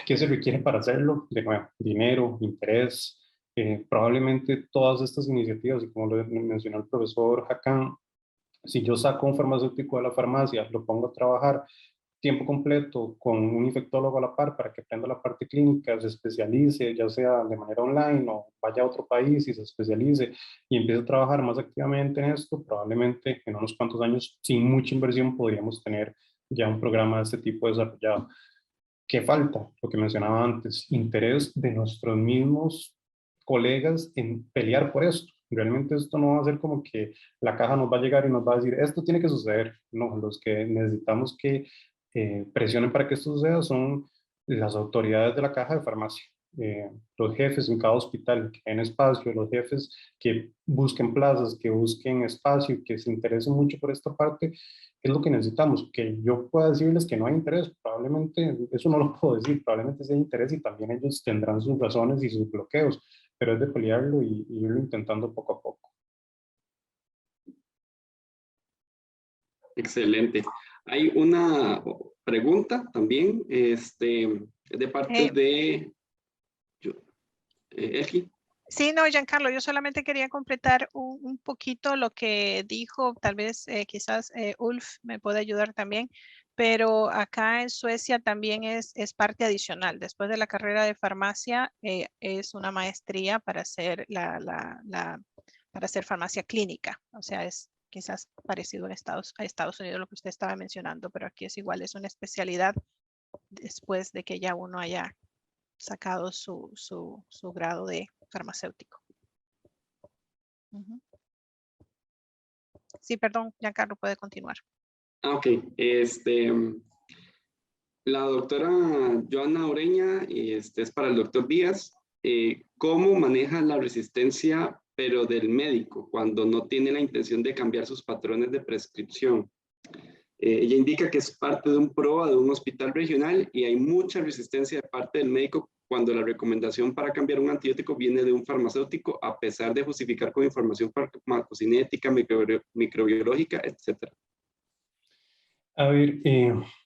¿Qué se requiere para hacerlo? De nuevo, dinero, interés. Probablemente todas estas iniciativas, y como lo mencionó el profesor Hakan, si yo saco un farmacéutico de la farmacia, lo pongo a trabajar tiempo completo con un infectólogo a la par para que aprenda la parte clínica, se especialice, ya sea de manera online o vaya a otro país y se especialice y empiece a trabajar más activamente en esto, probablemente en unos cuantos años, sin mucha inversión, podríamos tener ya un programa de este tipo desarrollado. ¿Qué falta? Lo que mencionaba antes, interés de nuestros mismos colegas en pelear por esto. Realmente esto no va a ser como que la caja nos va a llegar y nos va a decir, esto tiene que suceder. No, los que necesitamos que presionen para que esto suceda son las autoridades de la caja de farmacia. Los jefes en cada hospital que den espacio, los jefes que busquen plazas, que busquen espacio, que se interesen mucho por esta parte, es lo que necesitamos. Que yo pueda decirles que no hay interés, probablemente, eso no lo puedo decir, probablemente sí hay interés y también ellos tendrán sus razones y sus bloqueos, pero es de pelearlo y irlo intentando poco a poco. Excelente. Hay una pregunta también, de parte de Elki. Sí, no, Giancarlo, yo solamente quería completar un poquito lo que dijo, tal vez quizás Ulf me puede ayudar también, pero acá en Suecia también es parte adicional. Después de la carrera de farmacia es una maestría para hacer para hacer farmacia clínica. O sea, es quizás parecido a Estados Unidos lo que usted estaba mencionando, pero aquí es igual, es una especialidad después de que ya uno haya sacado su grado de farmacéutico. Sí, perdón, Giancarlo, puede continuar. Ok, la doctora Joana Ureña, es para el doctor Díaz. ¿Cómo maneja la resistencia, pero del médico, cuando no tiene la intención de cambiar sus patrones de prescripción? Ella indica que es parte de un PROA de un hospital regional y hay mucha resistencia de parte del médico cuando la recomendación para cambiar un antibiótico viene de un farmacéutico, a pesar de justificar con información farmacocinética, microbiológica, etc. A ver,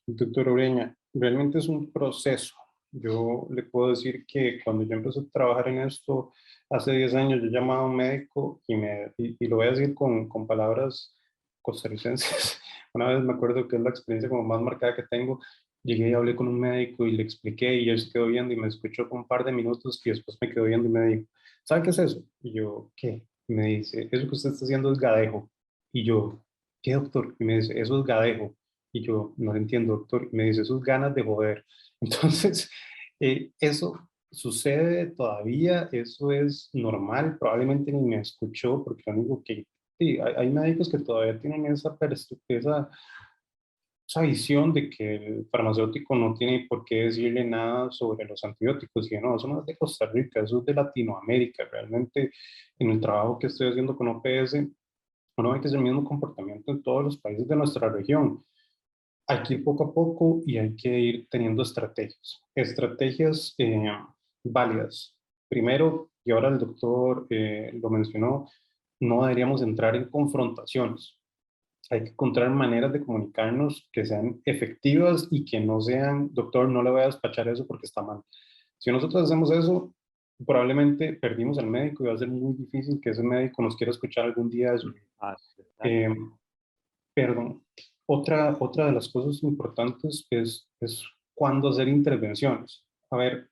doctor Ureña, realmente es un proceso. Yo le puedo decir que cuando yo empecé a trabajar en esto, hace 10 años, yo llamaba a un médico y lo voy a decir con palabras costarricenses. Una vez me acuerdo que es la experiencia como más marcada que tengo. Llegué y hablé con un médico y le expliqué y él se quedó viendo y me escuchó por un par de minutos y después me quedó viendo y me dijo, ¿sabe qué es eso? Y yo, ¿qué? Y me dice, eso que usted está haciendo es gadejo. Y yo, ¿qué, doctor? Y me dice, eso es gadejo. Y yo, no lo entiendo, doctor. Y me dice, eso es ganas de joder. Entonces, eso sucede todavía, eso es normal, probablemente ni me escuchó, porque lo único que, sí, hay médicos que todavía tienen esa visión de que el farmacéutico no tiene por qué decirle nada sobre los antibióticos, y no, eso no es de Costa Rica, eso es de Latinoamérica. Realmente, en el trabajo que estoy haciendo con OPS, uno ve que es el mismo comportamiento en todos los países de nuestra región. Hay que ir poco a poco y hay que ir teniendo estrategias. Estrategias válidas. Primero, y ahora el doctor lo mencionó, no deberíamos entrar en confrontaciones. Hay que encontrar maneras de comunicarnos que sean efectivas y que no sean, doctor, no le voy a despachar eso porque está mal. Si nosotros hacemos eso, probablemente perdimos al médico y va a ser muy difícil que ese médico nos quiera escuchar algún día de su vida. Perdón, otra de las cosas importantes es cuándo hacer intervenciones. A ver,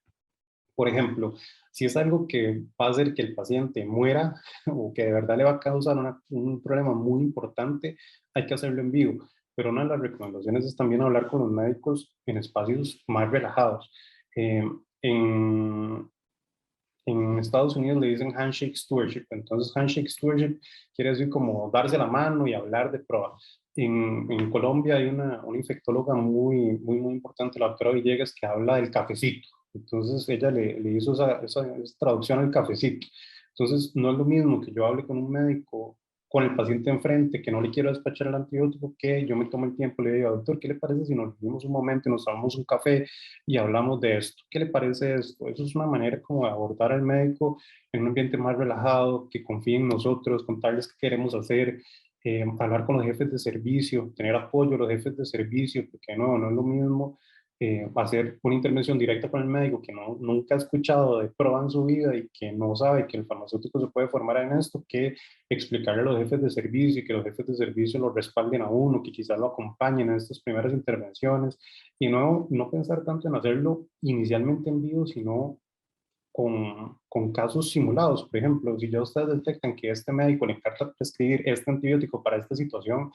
por ejemplo, si es algo que va a hacer que el paciente muera o que de verdad le va a causar un problema muy importante, hay que hacerlo en vivo. Pero una de las recomendaciones es también hablar con los médicos en espacios más relajados. Eh, en, en Estados Unidos le dicen handshake stewardship. Entonces, handshake stewardship quiere decir como darse la mano y hablar de prueba. En Colombia hay una infectóloga muy importante, la doctora Villegas, que habla del cafecito. Entonces, ella le hizo esa traducción al cafecito. Entonces, no es lo mismo que yo hable con un médico, con el paciente enfrente, que no le quiero despachar el antibiótico, que yo me tomo el tiempo y le digo, doctor, ¿qué le parece si nos reunimos un momento y nos tomamos un café y hablamos de esto? ¿Qué le parece esto? Eso es una manera como de abordar al médico en un ambiente más relajado, que confíe en nosotros, contarles qué queremos hacer, hablar con los jefes de servicio, tener apoyo a los jefes de servicio, porque no es lo mismo hacer una intervención directa con el médico que nunca ha escuchado de prueba en su vida y que no sabe que el farmacéutico se puede formar en esto, que explicarle a los jefes de servicio y que los jefes de servicio lo respalden a uno, que quizás lo acompañen en estas primeras intervenciones y no pensar tanto en hacerlo inicialmente en vivo, sino con casos simulados. Por ejemplo, si ya ustedes detectan que este médico le encarga prescribir este antibiótico para esta situación,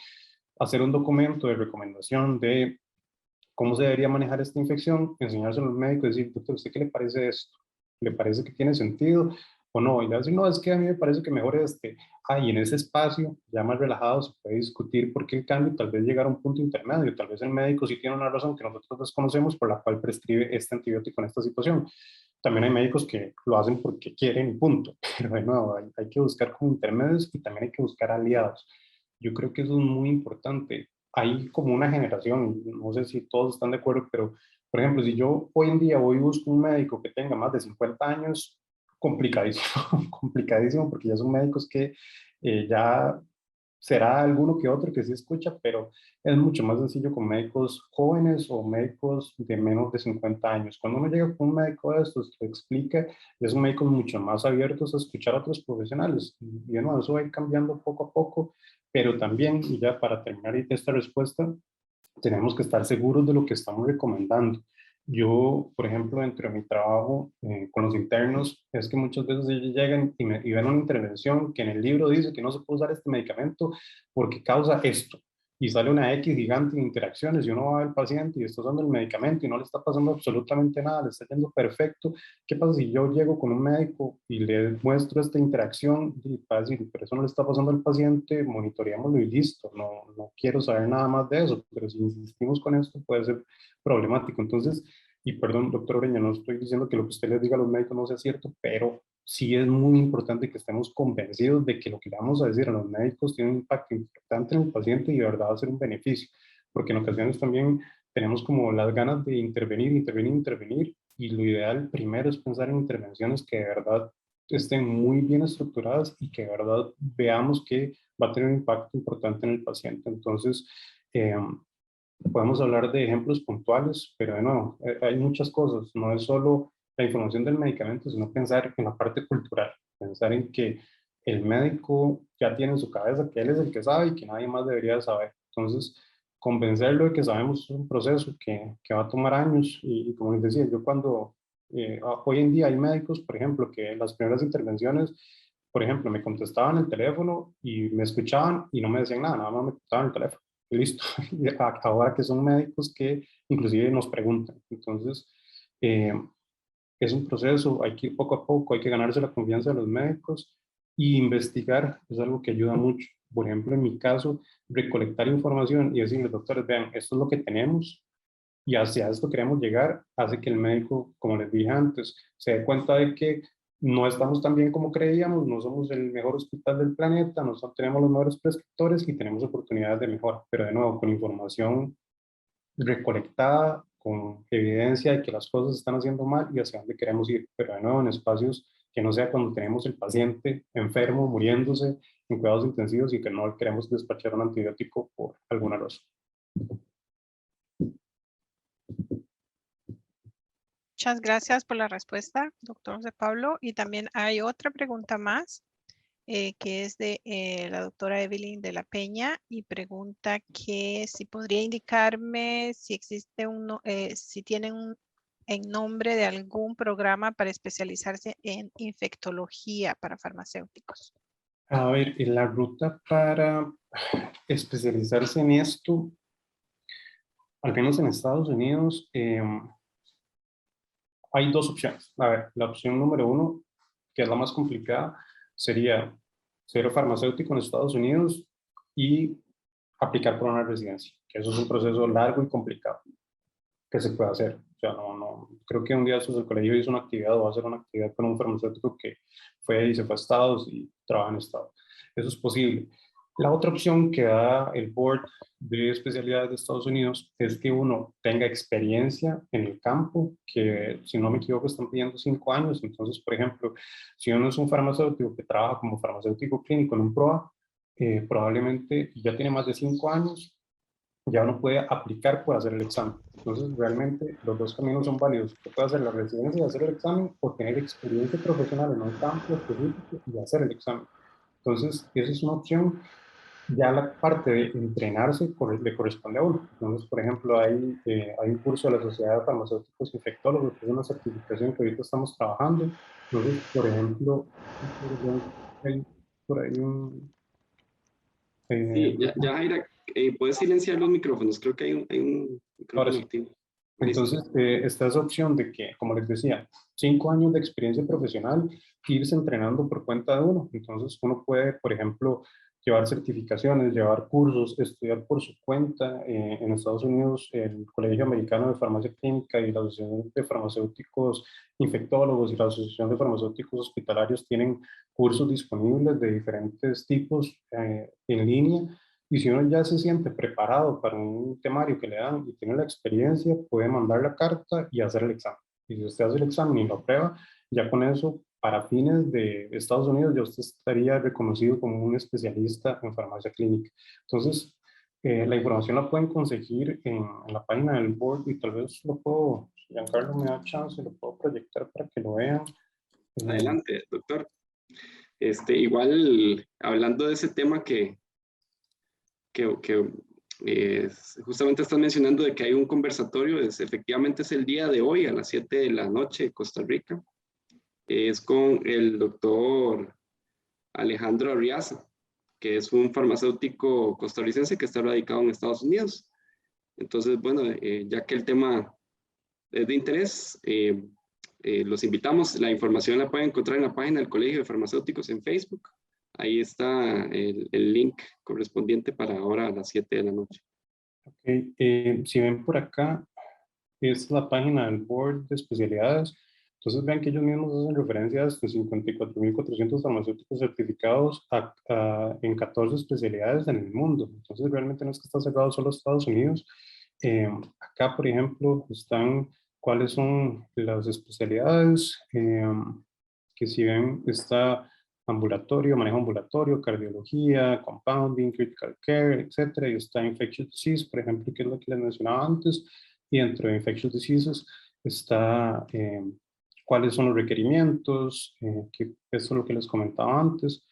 hacer un documento de recomendación de cómo se debería manejar esta infección, enseñárselo al médico y decir, doctor, ¿usted qué le parece esto? ¿Le parece que tiene sentido o no? Y le va a decir, no, es que a mí me parece que mejor este. Y en ese espacio, ya más relajado, se puede discutir por qué el cambio, tal vez llegar a un punto intermedio, tal vez el médico sí tiene una razón que nosotros desconocemos por la cual prescribe este antibiótico en esta situación. También hay médicos que lo hacen porque quieren y punto, pero de nuevo, hay que buscar como intermedios y también hay que buscar aliados. Yo creo que eso es muy importante. Hay como una generación, no sé si todos están de acuerdo, pero por ejemplo, si yo hoy en día voy y busco un médico que tenga más de 50 años, complicadísimo, complicadísimo, porque ya son médicos que ya será alguno que otro que sí escucha, pero es mucho más sencillo con médicos jóvenes o médicos de menos de 50 años. Cuando uno llega con un médico de estos que explica, ya son médicos mucho más abiertos a escuchar a otros profesionales. Y bueno, eso va a ir cambiando poco a poco, pero también, y ya para terminar esta respuesta, tenemos que estar seguros de lo que estamos recomendando. Yo, por ejemplo, dentro de mi trabajo con los internos, es que muchas veces ellos llegan y ven una intervención que en el libro dice que no se puede usar este medicamento porque causa esto. Y sale una X gigante de interacciones y uno va al paciente y está usando el medicamento y no le está pasando absolutamente nada, le está yendo perfecto. ¿Qué pasa si yo llego con un médico y le muestro esta interacción y para decir, pero eso no le está pasando al paciente, monitoreámoslo y listo, no quiero saber nada más de eso, pero si insistimos con esto puede ser problemático. Entonces, y perdón, doctor Oreña, no estoy diciendo que lo que usted les diga a los médicos no sea cierto, pero sí es muy importante que estemos convencidos de que lo que le vamos a decir a los médicos tiene un impacto importante en el paciente y de verdad va a ser un beneficio, porque en ocasiones también tenemos como las ganas de intervenir, y lo ideal primero es pensar en intervenciones que de verdad estén muy bien estructuradas y que de verdad veamos que va a tener un impacto importante en el paciente. Entonces, podemos hablar de ejemplos puntuales, pero de nuevo, hay muchas cosas, no es solo la información del medicamento, sino pensar en la parte cultural, pensar en que el médico ya tiene en su cabeza que él es el que sabe y que nadie más debería saber. Entonces, convencerlo de que sabemos es un proceso que va a tomar años y como les decía, yo cuando hoy en día hay médicos, por ejemplo, que las primeras intervenciones, por ejemplo, me contestaban el teléfono y me escuchaban y no me decían nada, nada más me contestaban el teléfono y listo. Y ahora que son médicos que inclusive nos preguntan. Entonces, es un proceso, hay que ir poco a poco, hay que ganarse la confianza de los médicos y investigar es algo que ayuda mucho. Por ejemplo, en mi caso, recolectar información y decirles, doctores, vean, esto es lo que tenemos y hacia esto queremos llegar, hace que el médico, como les dije antes, se dé cuenta de que no estamos tan bien como creíamos, no somos el mejor hospital del planeta, no tenemos los mejores prescriptores y tenemos oportunidades de mejora, pero de nuevo, con información recolectada, con evidencia de que las cosas están haciendo mal y hacia dónde queremos ir, pero de nuevo en espacios que no sea cuando tenemos el paciente enfermo, muriéndose en cuidados intensivos y que no queremos despachar un antibiótico por alguna razón. Muchas gracias por la respuesta, doctor José Pablo. Y también hay otra pregunta más, que es de la doctora Evelyn de la Peña, y pregunta que si podría indicarme si existe si tienen en nombre de algún programa para especializarse en infectología para farmacéuticos. A ver, en la ruta para especializarse en esto, al menos en Estados Unidos, hay dos opciones. A ver, la opción número uno, que es la más complicada, sería ser farmacéutico en Estados Unidos y aplicar por una residencia, que eso es un proceso largo y complicado que se puede hacer. O sea, no, creo que un día el colegio hizo una actividad o va a hacer una actividad con un farmacéutico que fue y se fue a Estados y trabaja en Estados. Eso es posible. La otra opción que da el Board de Especialidades de Estados Unidos es que uno tenga experiencia en el campo, que si no me equivoco están pidiendo 5 años. Entonces, por ejemplo, si uno es un farmacéutico que trabaja como farmacéutico clínico en un PROA, probablemente ya tiene más de 5 años, ya uno puede aplicar por hacer el examen. Entonces, realmente los dos caminos son válidos. Usted puede hacer la residencia y hacer el examen o tener experiencia profesional en un campo específico y hacer el examen. Entonces, esa es una opción. Ya la parte de entrenarse le corresponde a uno. Entonces, por ejemplo, hay un curso de la Sociedad de Farmacéuticos y Infectólogos, que es una certificación que ahorita estamos trabajando. Entonces, por ejemplo, hay por ahí un... Sí, ya Jaira, puedes silenciar los micrófonos, creo que hay un ahora micrófono sí. activo. Entonces, está esa opción de que, como les decía, 5 años de experiencia profesional, irse entrenando por cuenta de uno. Entonces, uno puede, por ejemplo, llevar certificaciones, llevar cursos, estudiar por su cuenta. En Estados Unidos, el Colegio Americano de Farmacia Clínica y la Asociación de Farmacéuticos Infectólogos y la Asociación de Farmacéuticos Hospitalarios tienen cursos disponibles de diferentes tipos en línea. Y si uno ya se siente preparado para un temario que le dan y tiene la experiencia, puede mandar la carta y hacer el examen. Y si usted hace el examen y lo aprueba, ya con eso, para fines de Estados Unidos, ya usted estaría reconocido como un especialista en farmacia clínica. Entonces, la información la pueden conseguir en la página del board y tal vez lo puedo, si Giancarlo me da chance, lo puedo proyectar para que lo vean. Adelante, doctor. Igual, hablando de ese tema que justamente estás mencionando de que hay un conversatorio, efectivamente es el día de hoy a las 7 de la noche, Costa Rica. Es con el doctor Alejandro Arriaza, que es un farmacéutico costarricense que está radicado en Estados Unidos. Entonces, bueno, ya que el tema es de interés, los invitamos. La información la pueden encontrar en la página del Colegio de Farmacéuticos en Facebook. Ahí está el link correspondiente para ahora a las 7 de la noche. Okay. Si ven por acá, es la página del Board de Especialidades. Entonces vean que ellos mismos hacen referencia a estos 54.400 farmacéuticos certificados en 14 especialidades en el mundo. Entonces realmente no es que está cerrado solo Estados Unidos. Acá, por ejemplo, están cuáles son las especialidades, que si ven está ambulatorio, manejo ambulatorio, cardiología, compounding, critical care, etcétera. Y está infectious disease, por ejemplo, que es lo que les mencionaba antes. Y dentro de infectious diseases está cuáles son los requerimientos, que eso es lo que les comentaba antes.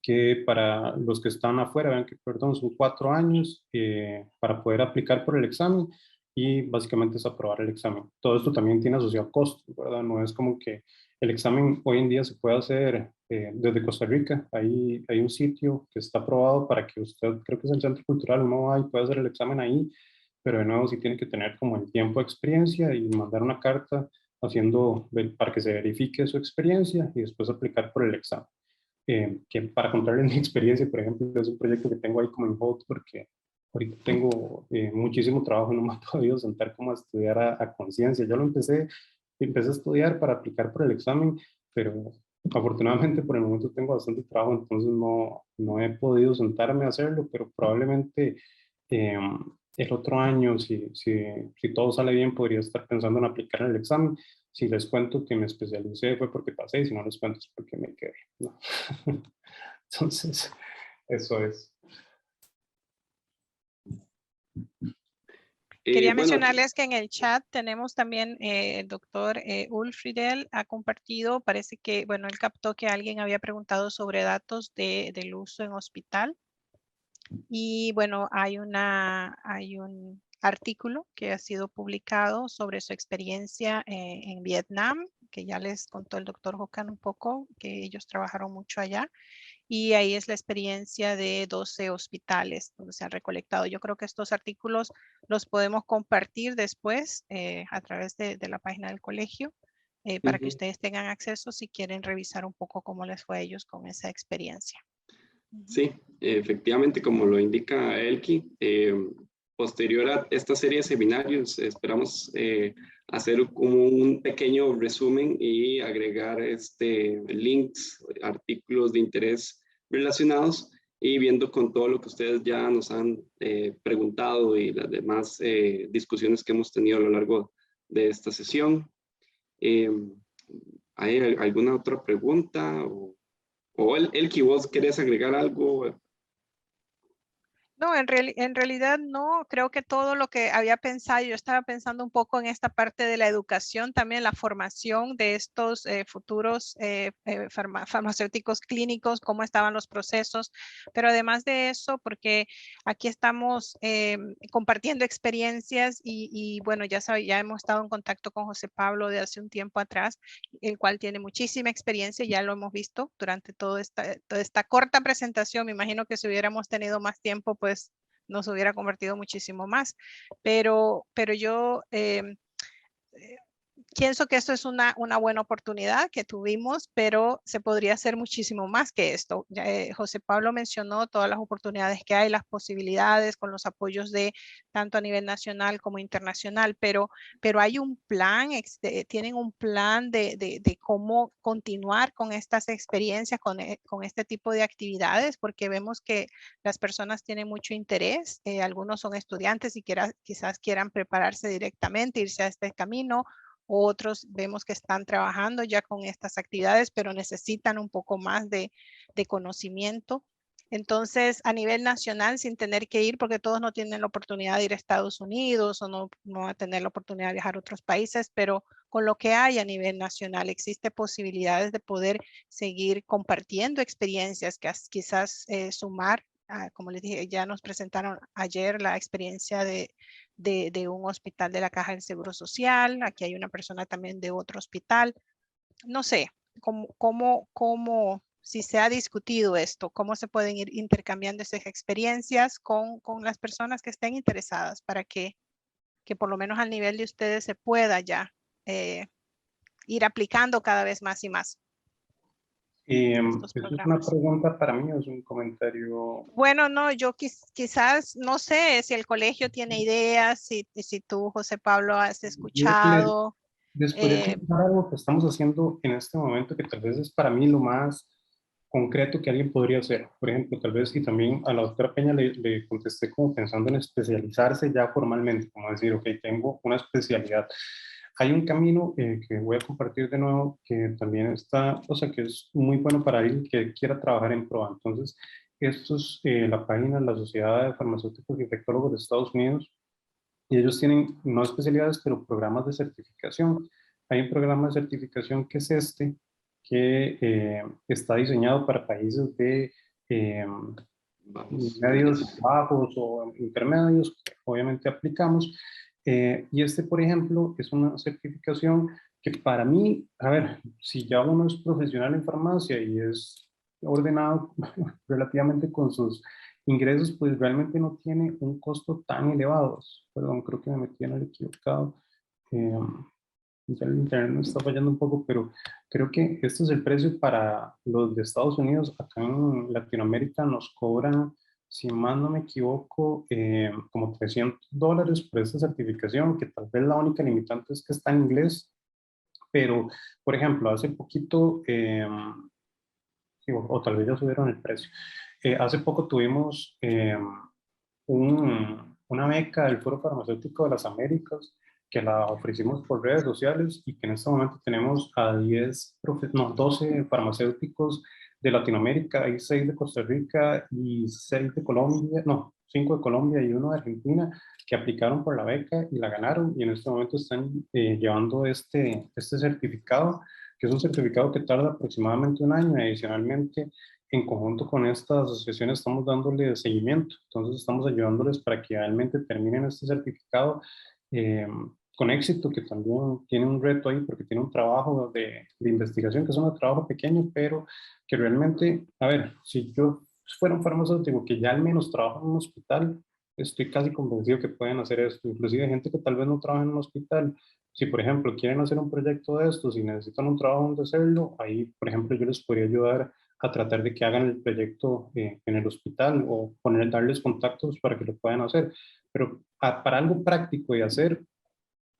Que para los que están afuera, vean que, perdón, son 4 años para poder aplicar por el examen, y básicamente es aprobar el examen. Todo esto también tiene asociado costos, ¿verdad? No es como que el examen hoy en día se puede hacer desde Costa Rica. Hay un sitio que está aprobado para que usted, creo que es el Centro Cultural, uno va y puede hacer el examen ahí, pero de nuevo sí tiene que tener como el tiempo de experiencia y mandar una carta para que se verifique su experiencia y después aplicar por el examen. Que para contarles mi experiencia, por ejemplo, es un proyecto que tengo ahí como en hold porque ahorita tengo muchísimo trabajo y no me he podido sentar como a estudiar a conciencia. Yo empecé a estudiar para aplicar por el examen, pero afortunadamente por el momento tengo bastante trabajo, entonces no he podido sentarme a hacerlo, pero probablemente el otro año, si todo sale bien, podría estar pensando en aplicar el examen. Si les cuento que me especialicé fue porque pasé, y si no les cuento es porque me quedé, ¿no? Entonces, eso es. Quería Bueno, mencionarles que en el chat tenemos también el doctor Ulfriedel ha compartido, parece que, bueno, él captó que alguien había preguntado sobre datos del uso en hospital. Y bueno, hay un artículo que ha sido publicado sobre su experiencia en Vietnam, que ya les contó el doctor Hokan un poco, que ellos trabajaron mucho allá. Y ahí es la experiencia de 12 hospitales donde se han recolectado. Yo creo que estos artículos los podemos compartir después a través de la página del colegio para que ustedes tengan acceso si quieren revisar un poco cómo les fue a ellos con esa experiencia. Sí, efectivamente, como lo indica Elki, posterior a esta serie de seminarios, esperamos hacer como un pequeño resumen y agregar links, artículos de interés relacionados, y viendo con todo lo que ustedes ya nos han preguntado y las demás discusiones que hemos tenido a lo largo de esta sesión. ¿Hay alguna otra pregunta? ¿O Elki, vos querés agregar algo? No, en realidad no, creo que todo lo que había pensado, yo estaba pensando un poco en esta parte de la educación, también la formación de estos futuros farmacéuticos clínicos, cómo estaban los procesos, pero además de eso, porque aquí estamos compartiendo experiencias y bueno, ya hemos estado en contacto con José Pablo de hace un tiempo atrás, el cual tiene muchísima experiencia, ya lo hemos visto durante toda esta corta presentación. Me imagino que si hubiéramos tenido más tiempo, pues nos hubiera convertido muchísimo más. Pero yo pienso que esto es una buena oportunidad que tuvimos, pero se podría hacer muchísimo más que esto. José Pablo mencionó todas las oportunidades que hay, las posibilidades con los apoyos de tanto a nivel nacional como internacional, pero hay un plan, tienen un plan de cómo continuar con estas experiencias, con este tipo de actividades, porque vemos que las personas tienen mucho interés, algunos son estudiantes y quizás quieran prepararse directamente, irse a este camino. Otros vemos que están trabajando ya con estas actividades, pero necesitan un poco más de conocimiento. Entonces, a nivel nacional, sin tener que ir, porque todos no tienen la oportunidad de ir a Estados Unidos o no van a tener la oportunidad de viajar a otros países, pero con lo que hay a nivel nacional, existe posibilidades de poder seguir compartiendo experiencias, que quizás sumar, como les dije, ya nos presentaron ayer la experiencia de un hospital de la Caja del Seguro Social. Aquí hay una persona también de otro hospital. No sé, si se ha discutido esto, cómo se pueden ir intercambiando esas experiencias con las personas que estén interesadas para que por lo menos al nivel de ustedes se pueda ya ir aplicando cada vez más y más. ¿Eso es una pregunta para mí o es un comentario? Bueno, no, yo quizás, no sé si el colegio tiene ideas, si tú, José Pablo, has escuchado. Les podría contar algo que estamos haciendo en este momento que tal vez es para mí lo más concreto que alguien podría hacer. Por ejemplo, tal vez, y también a la doctora Peña le contesté como pensando en especializarse ya formalmente, como decir, ok, tengo una especialidad. Hay un camino que voy a compartir de nuevo que también está, o sea, que es muy bueno para alguien que quiera trabajar en PROA. Entonces, esto es la página de la Sociedad de Farmacéuticos y Infectólogos de Estados Unidos, y ellos tienen no especialidades, pero programas de certificación. Hay un programa de certificación que es este, que está diseñado para países de Vamos, medios bajos o intermedios, que obviamente aplicamos. Y este, por ejemplo, es una certificación que para mí, a ver, si ya uno es profesional en farmacia y es ordenado relativamente con sus ingresos, pues realmente no tiene un costo tan elevado. Perdón, creo que me metí en el equivocado. Ya el internet me está fallando un poco, pero creo que este es el precio para los de Estados Unidos. Acá en Latinoamérica nos cobran, si más no me equivoco, como $300 por esta certificación, que tal vez la única limitante es que está en inglés. Pero, por ejemplo, hace poquito, o tal vez ya subieron el precio. Hace poco tuvimos una beca del Foro Farmacéutico de las Américas, que la ofrecimos por redes sociales, y que en este momento tenemos a 12 farmacéuticos de Latinoamérica. Hay 6 de Costa Rica y 6 de Colombia, no, 5 de Colombia y 1 de Argentina, que aplicaron por la beca y la ganaron, y en este momento están llevando este certificado, que es un certificado que tarda aproximadamente un año. Adicionalmente, en conjunto con estas asociaciones estamos dándole seguimiento, entonces estamos ayudándoles para que realmente terminen este certificado con éxito, que también tiene un reto ahí porque tiene un trabajo de investigación, que es un trabajo pequeño, pero que realmente, a ver, si yo fuera un farmacéutico que ya al menos trabaja en un hospital, estoy casi convencido que pueden hacer esto. Inclusive gente que tal vez no trabaja en un hospital, si por ejemplo quieren hacer un proyecto de estos y necesitan un trabajo donde hacerlo, ahí por ejemplo yo les podría ayudar a tratar de que hagan el proyecto en el hospital, o darles contactos para que lo puedan hacer. Pero para algo práctico de hacer,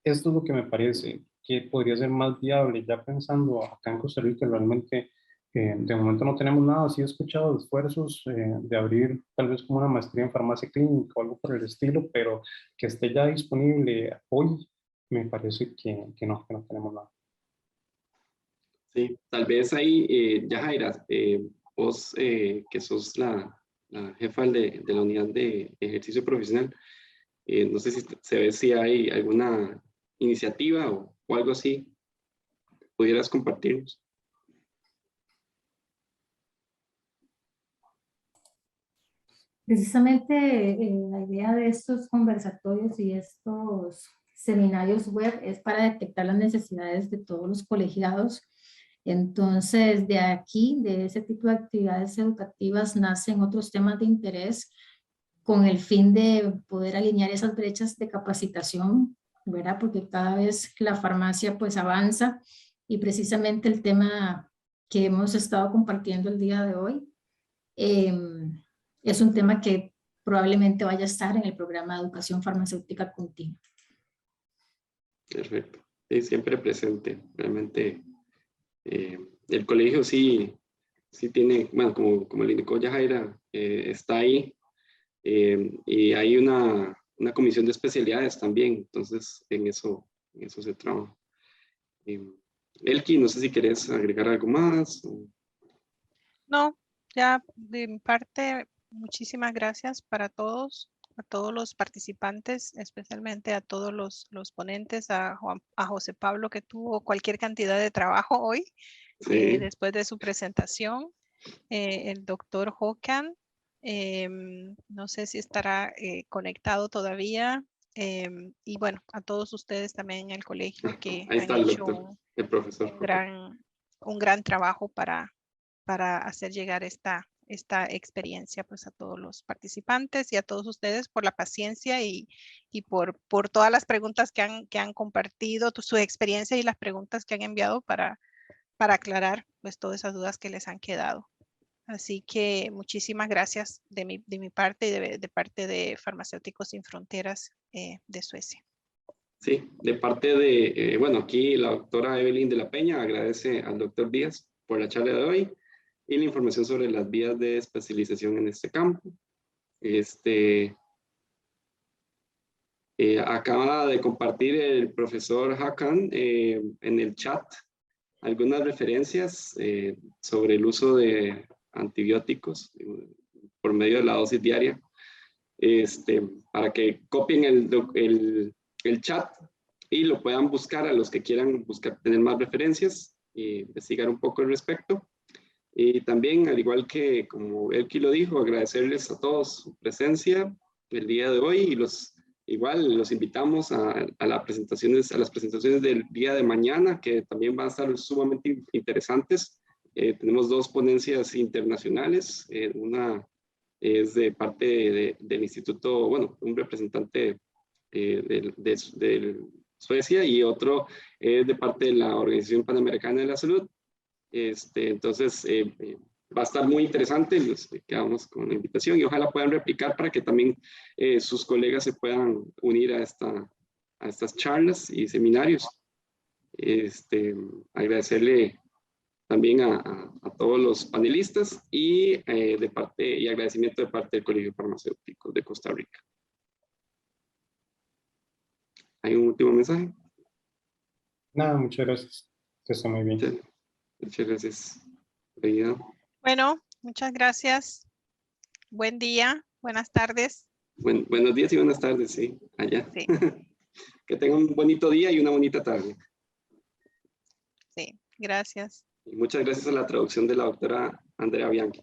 esto es lo que me parece que podría ser más viable. Ya pensando acá en Costa Rica, realmente de momento no tenemos nada. Sí he escuchado esfuerzos de abrir tal vez como una maestría en farmacia clínica o algo por el estilo, pero que esté ya disponible hoy, me parece que no tenemos nada. Sí, tal vez ahí, Yajaira, vos que sos la jefa de la unidad de ejercicio profesional, no sé si se ve si hay alguna iniciativa o algo así, pudieras compartirnos. Precisamente la idea de estos conversatorios y estos seminarios web es para detectar las necesidades de todos los colegiados. Entonces, de aquí, de ese tipo de actividades educativas, nacen otros temas de interés con el fin de poder alinear esas brechas de capacitación, ¿verdad? Porque cada vez la farmacia pues avanza, y precisamente el tema que hemos estado compartiendo el día de hoy es un tema que probablemente vaya a estar en el programa de educación farmacéutica continua. Perfecto. Sí, siempre presente. Realmente el colegio sí tiene, bueno, como le indicó Yajaira, está ahí, y hay una comisión de especialidades también, entonces en eso se trabaja. Elki, no sé si querés agregar algo más. No, ya de mi parte, muchísimas gracias para todos, a todos los participantes, especialmente a todos los ponentes, a José Pablo, que tuvo cualquier cantidad de trabajo hoy, Sí. después de su presentación, el doctor Hokan, no sé si estará conectado todavía, y bueno, a todos ustedes también en el colegio que Ahí han está el hecho doctor, el profesor. un gran trabajo para hacer llegar esta experiencia pues a todos los participantes y a todos ustedes por la paciencia y por todas las preguntas que han compartido, su experiencia y las preguntas que han enviado para aclarar pues todas esas dudas que les han quedado. Así que muchísimas gracias de mi parte y de parte de Farmacéuticos Sin Fronteras de Suecia. Sí, de parte de, bueno, aquí la doctora Evelyn de la Peña agradece al doctor Díaz por la charla de hoy y la información sobre las vías de especialización en este campo. Acaba de compartir el profesor Hakan en el chat algunas referencias sobre el uso de antibióticos por medio de la dosis diaria, para que copien el chat y lo puedan buscar a los que quieran buscar, tener más referencias e investigar un poco al respecto. Y también, al igual que como Elki lo dijo, agradecerles a todos su presencia el día de hoy y igual los invitamos a las presentaciones del día de mañana, que también van a estar sumamente interesantes. Tenemos 2 ponencias internacionales, una es de parte del instituto, bueno, un representante de Suecia y otro es de parte de la Organización Panamericana de la Salud. Entonces, va a estar muy interesante, nos quedamos con la invitación y ojalá puedan replicar para que también sus colegas se puedan unir a estas charlas y seminarios. Agradecerle también a todos los panelistas y agradecimiento de parte del Colegio Farmacéutico de Costa Rica. ¿Hay un último mensaje? Nada, muchas gracias. Que esté muy bien. Muchas gracias. Bueno, muchas gracias. Buen día, buenas tardes. Buenos días y buenas tardes, sí, allá. Sí. Que tengan un bonito día y una bonita tarde. Sí, gracias. Y muchas gracias a la traducción de la doctora Andrea Bianchi.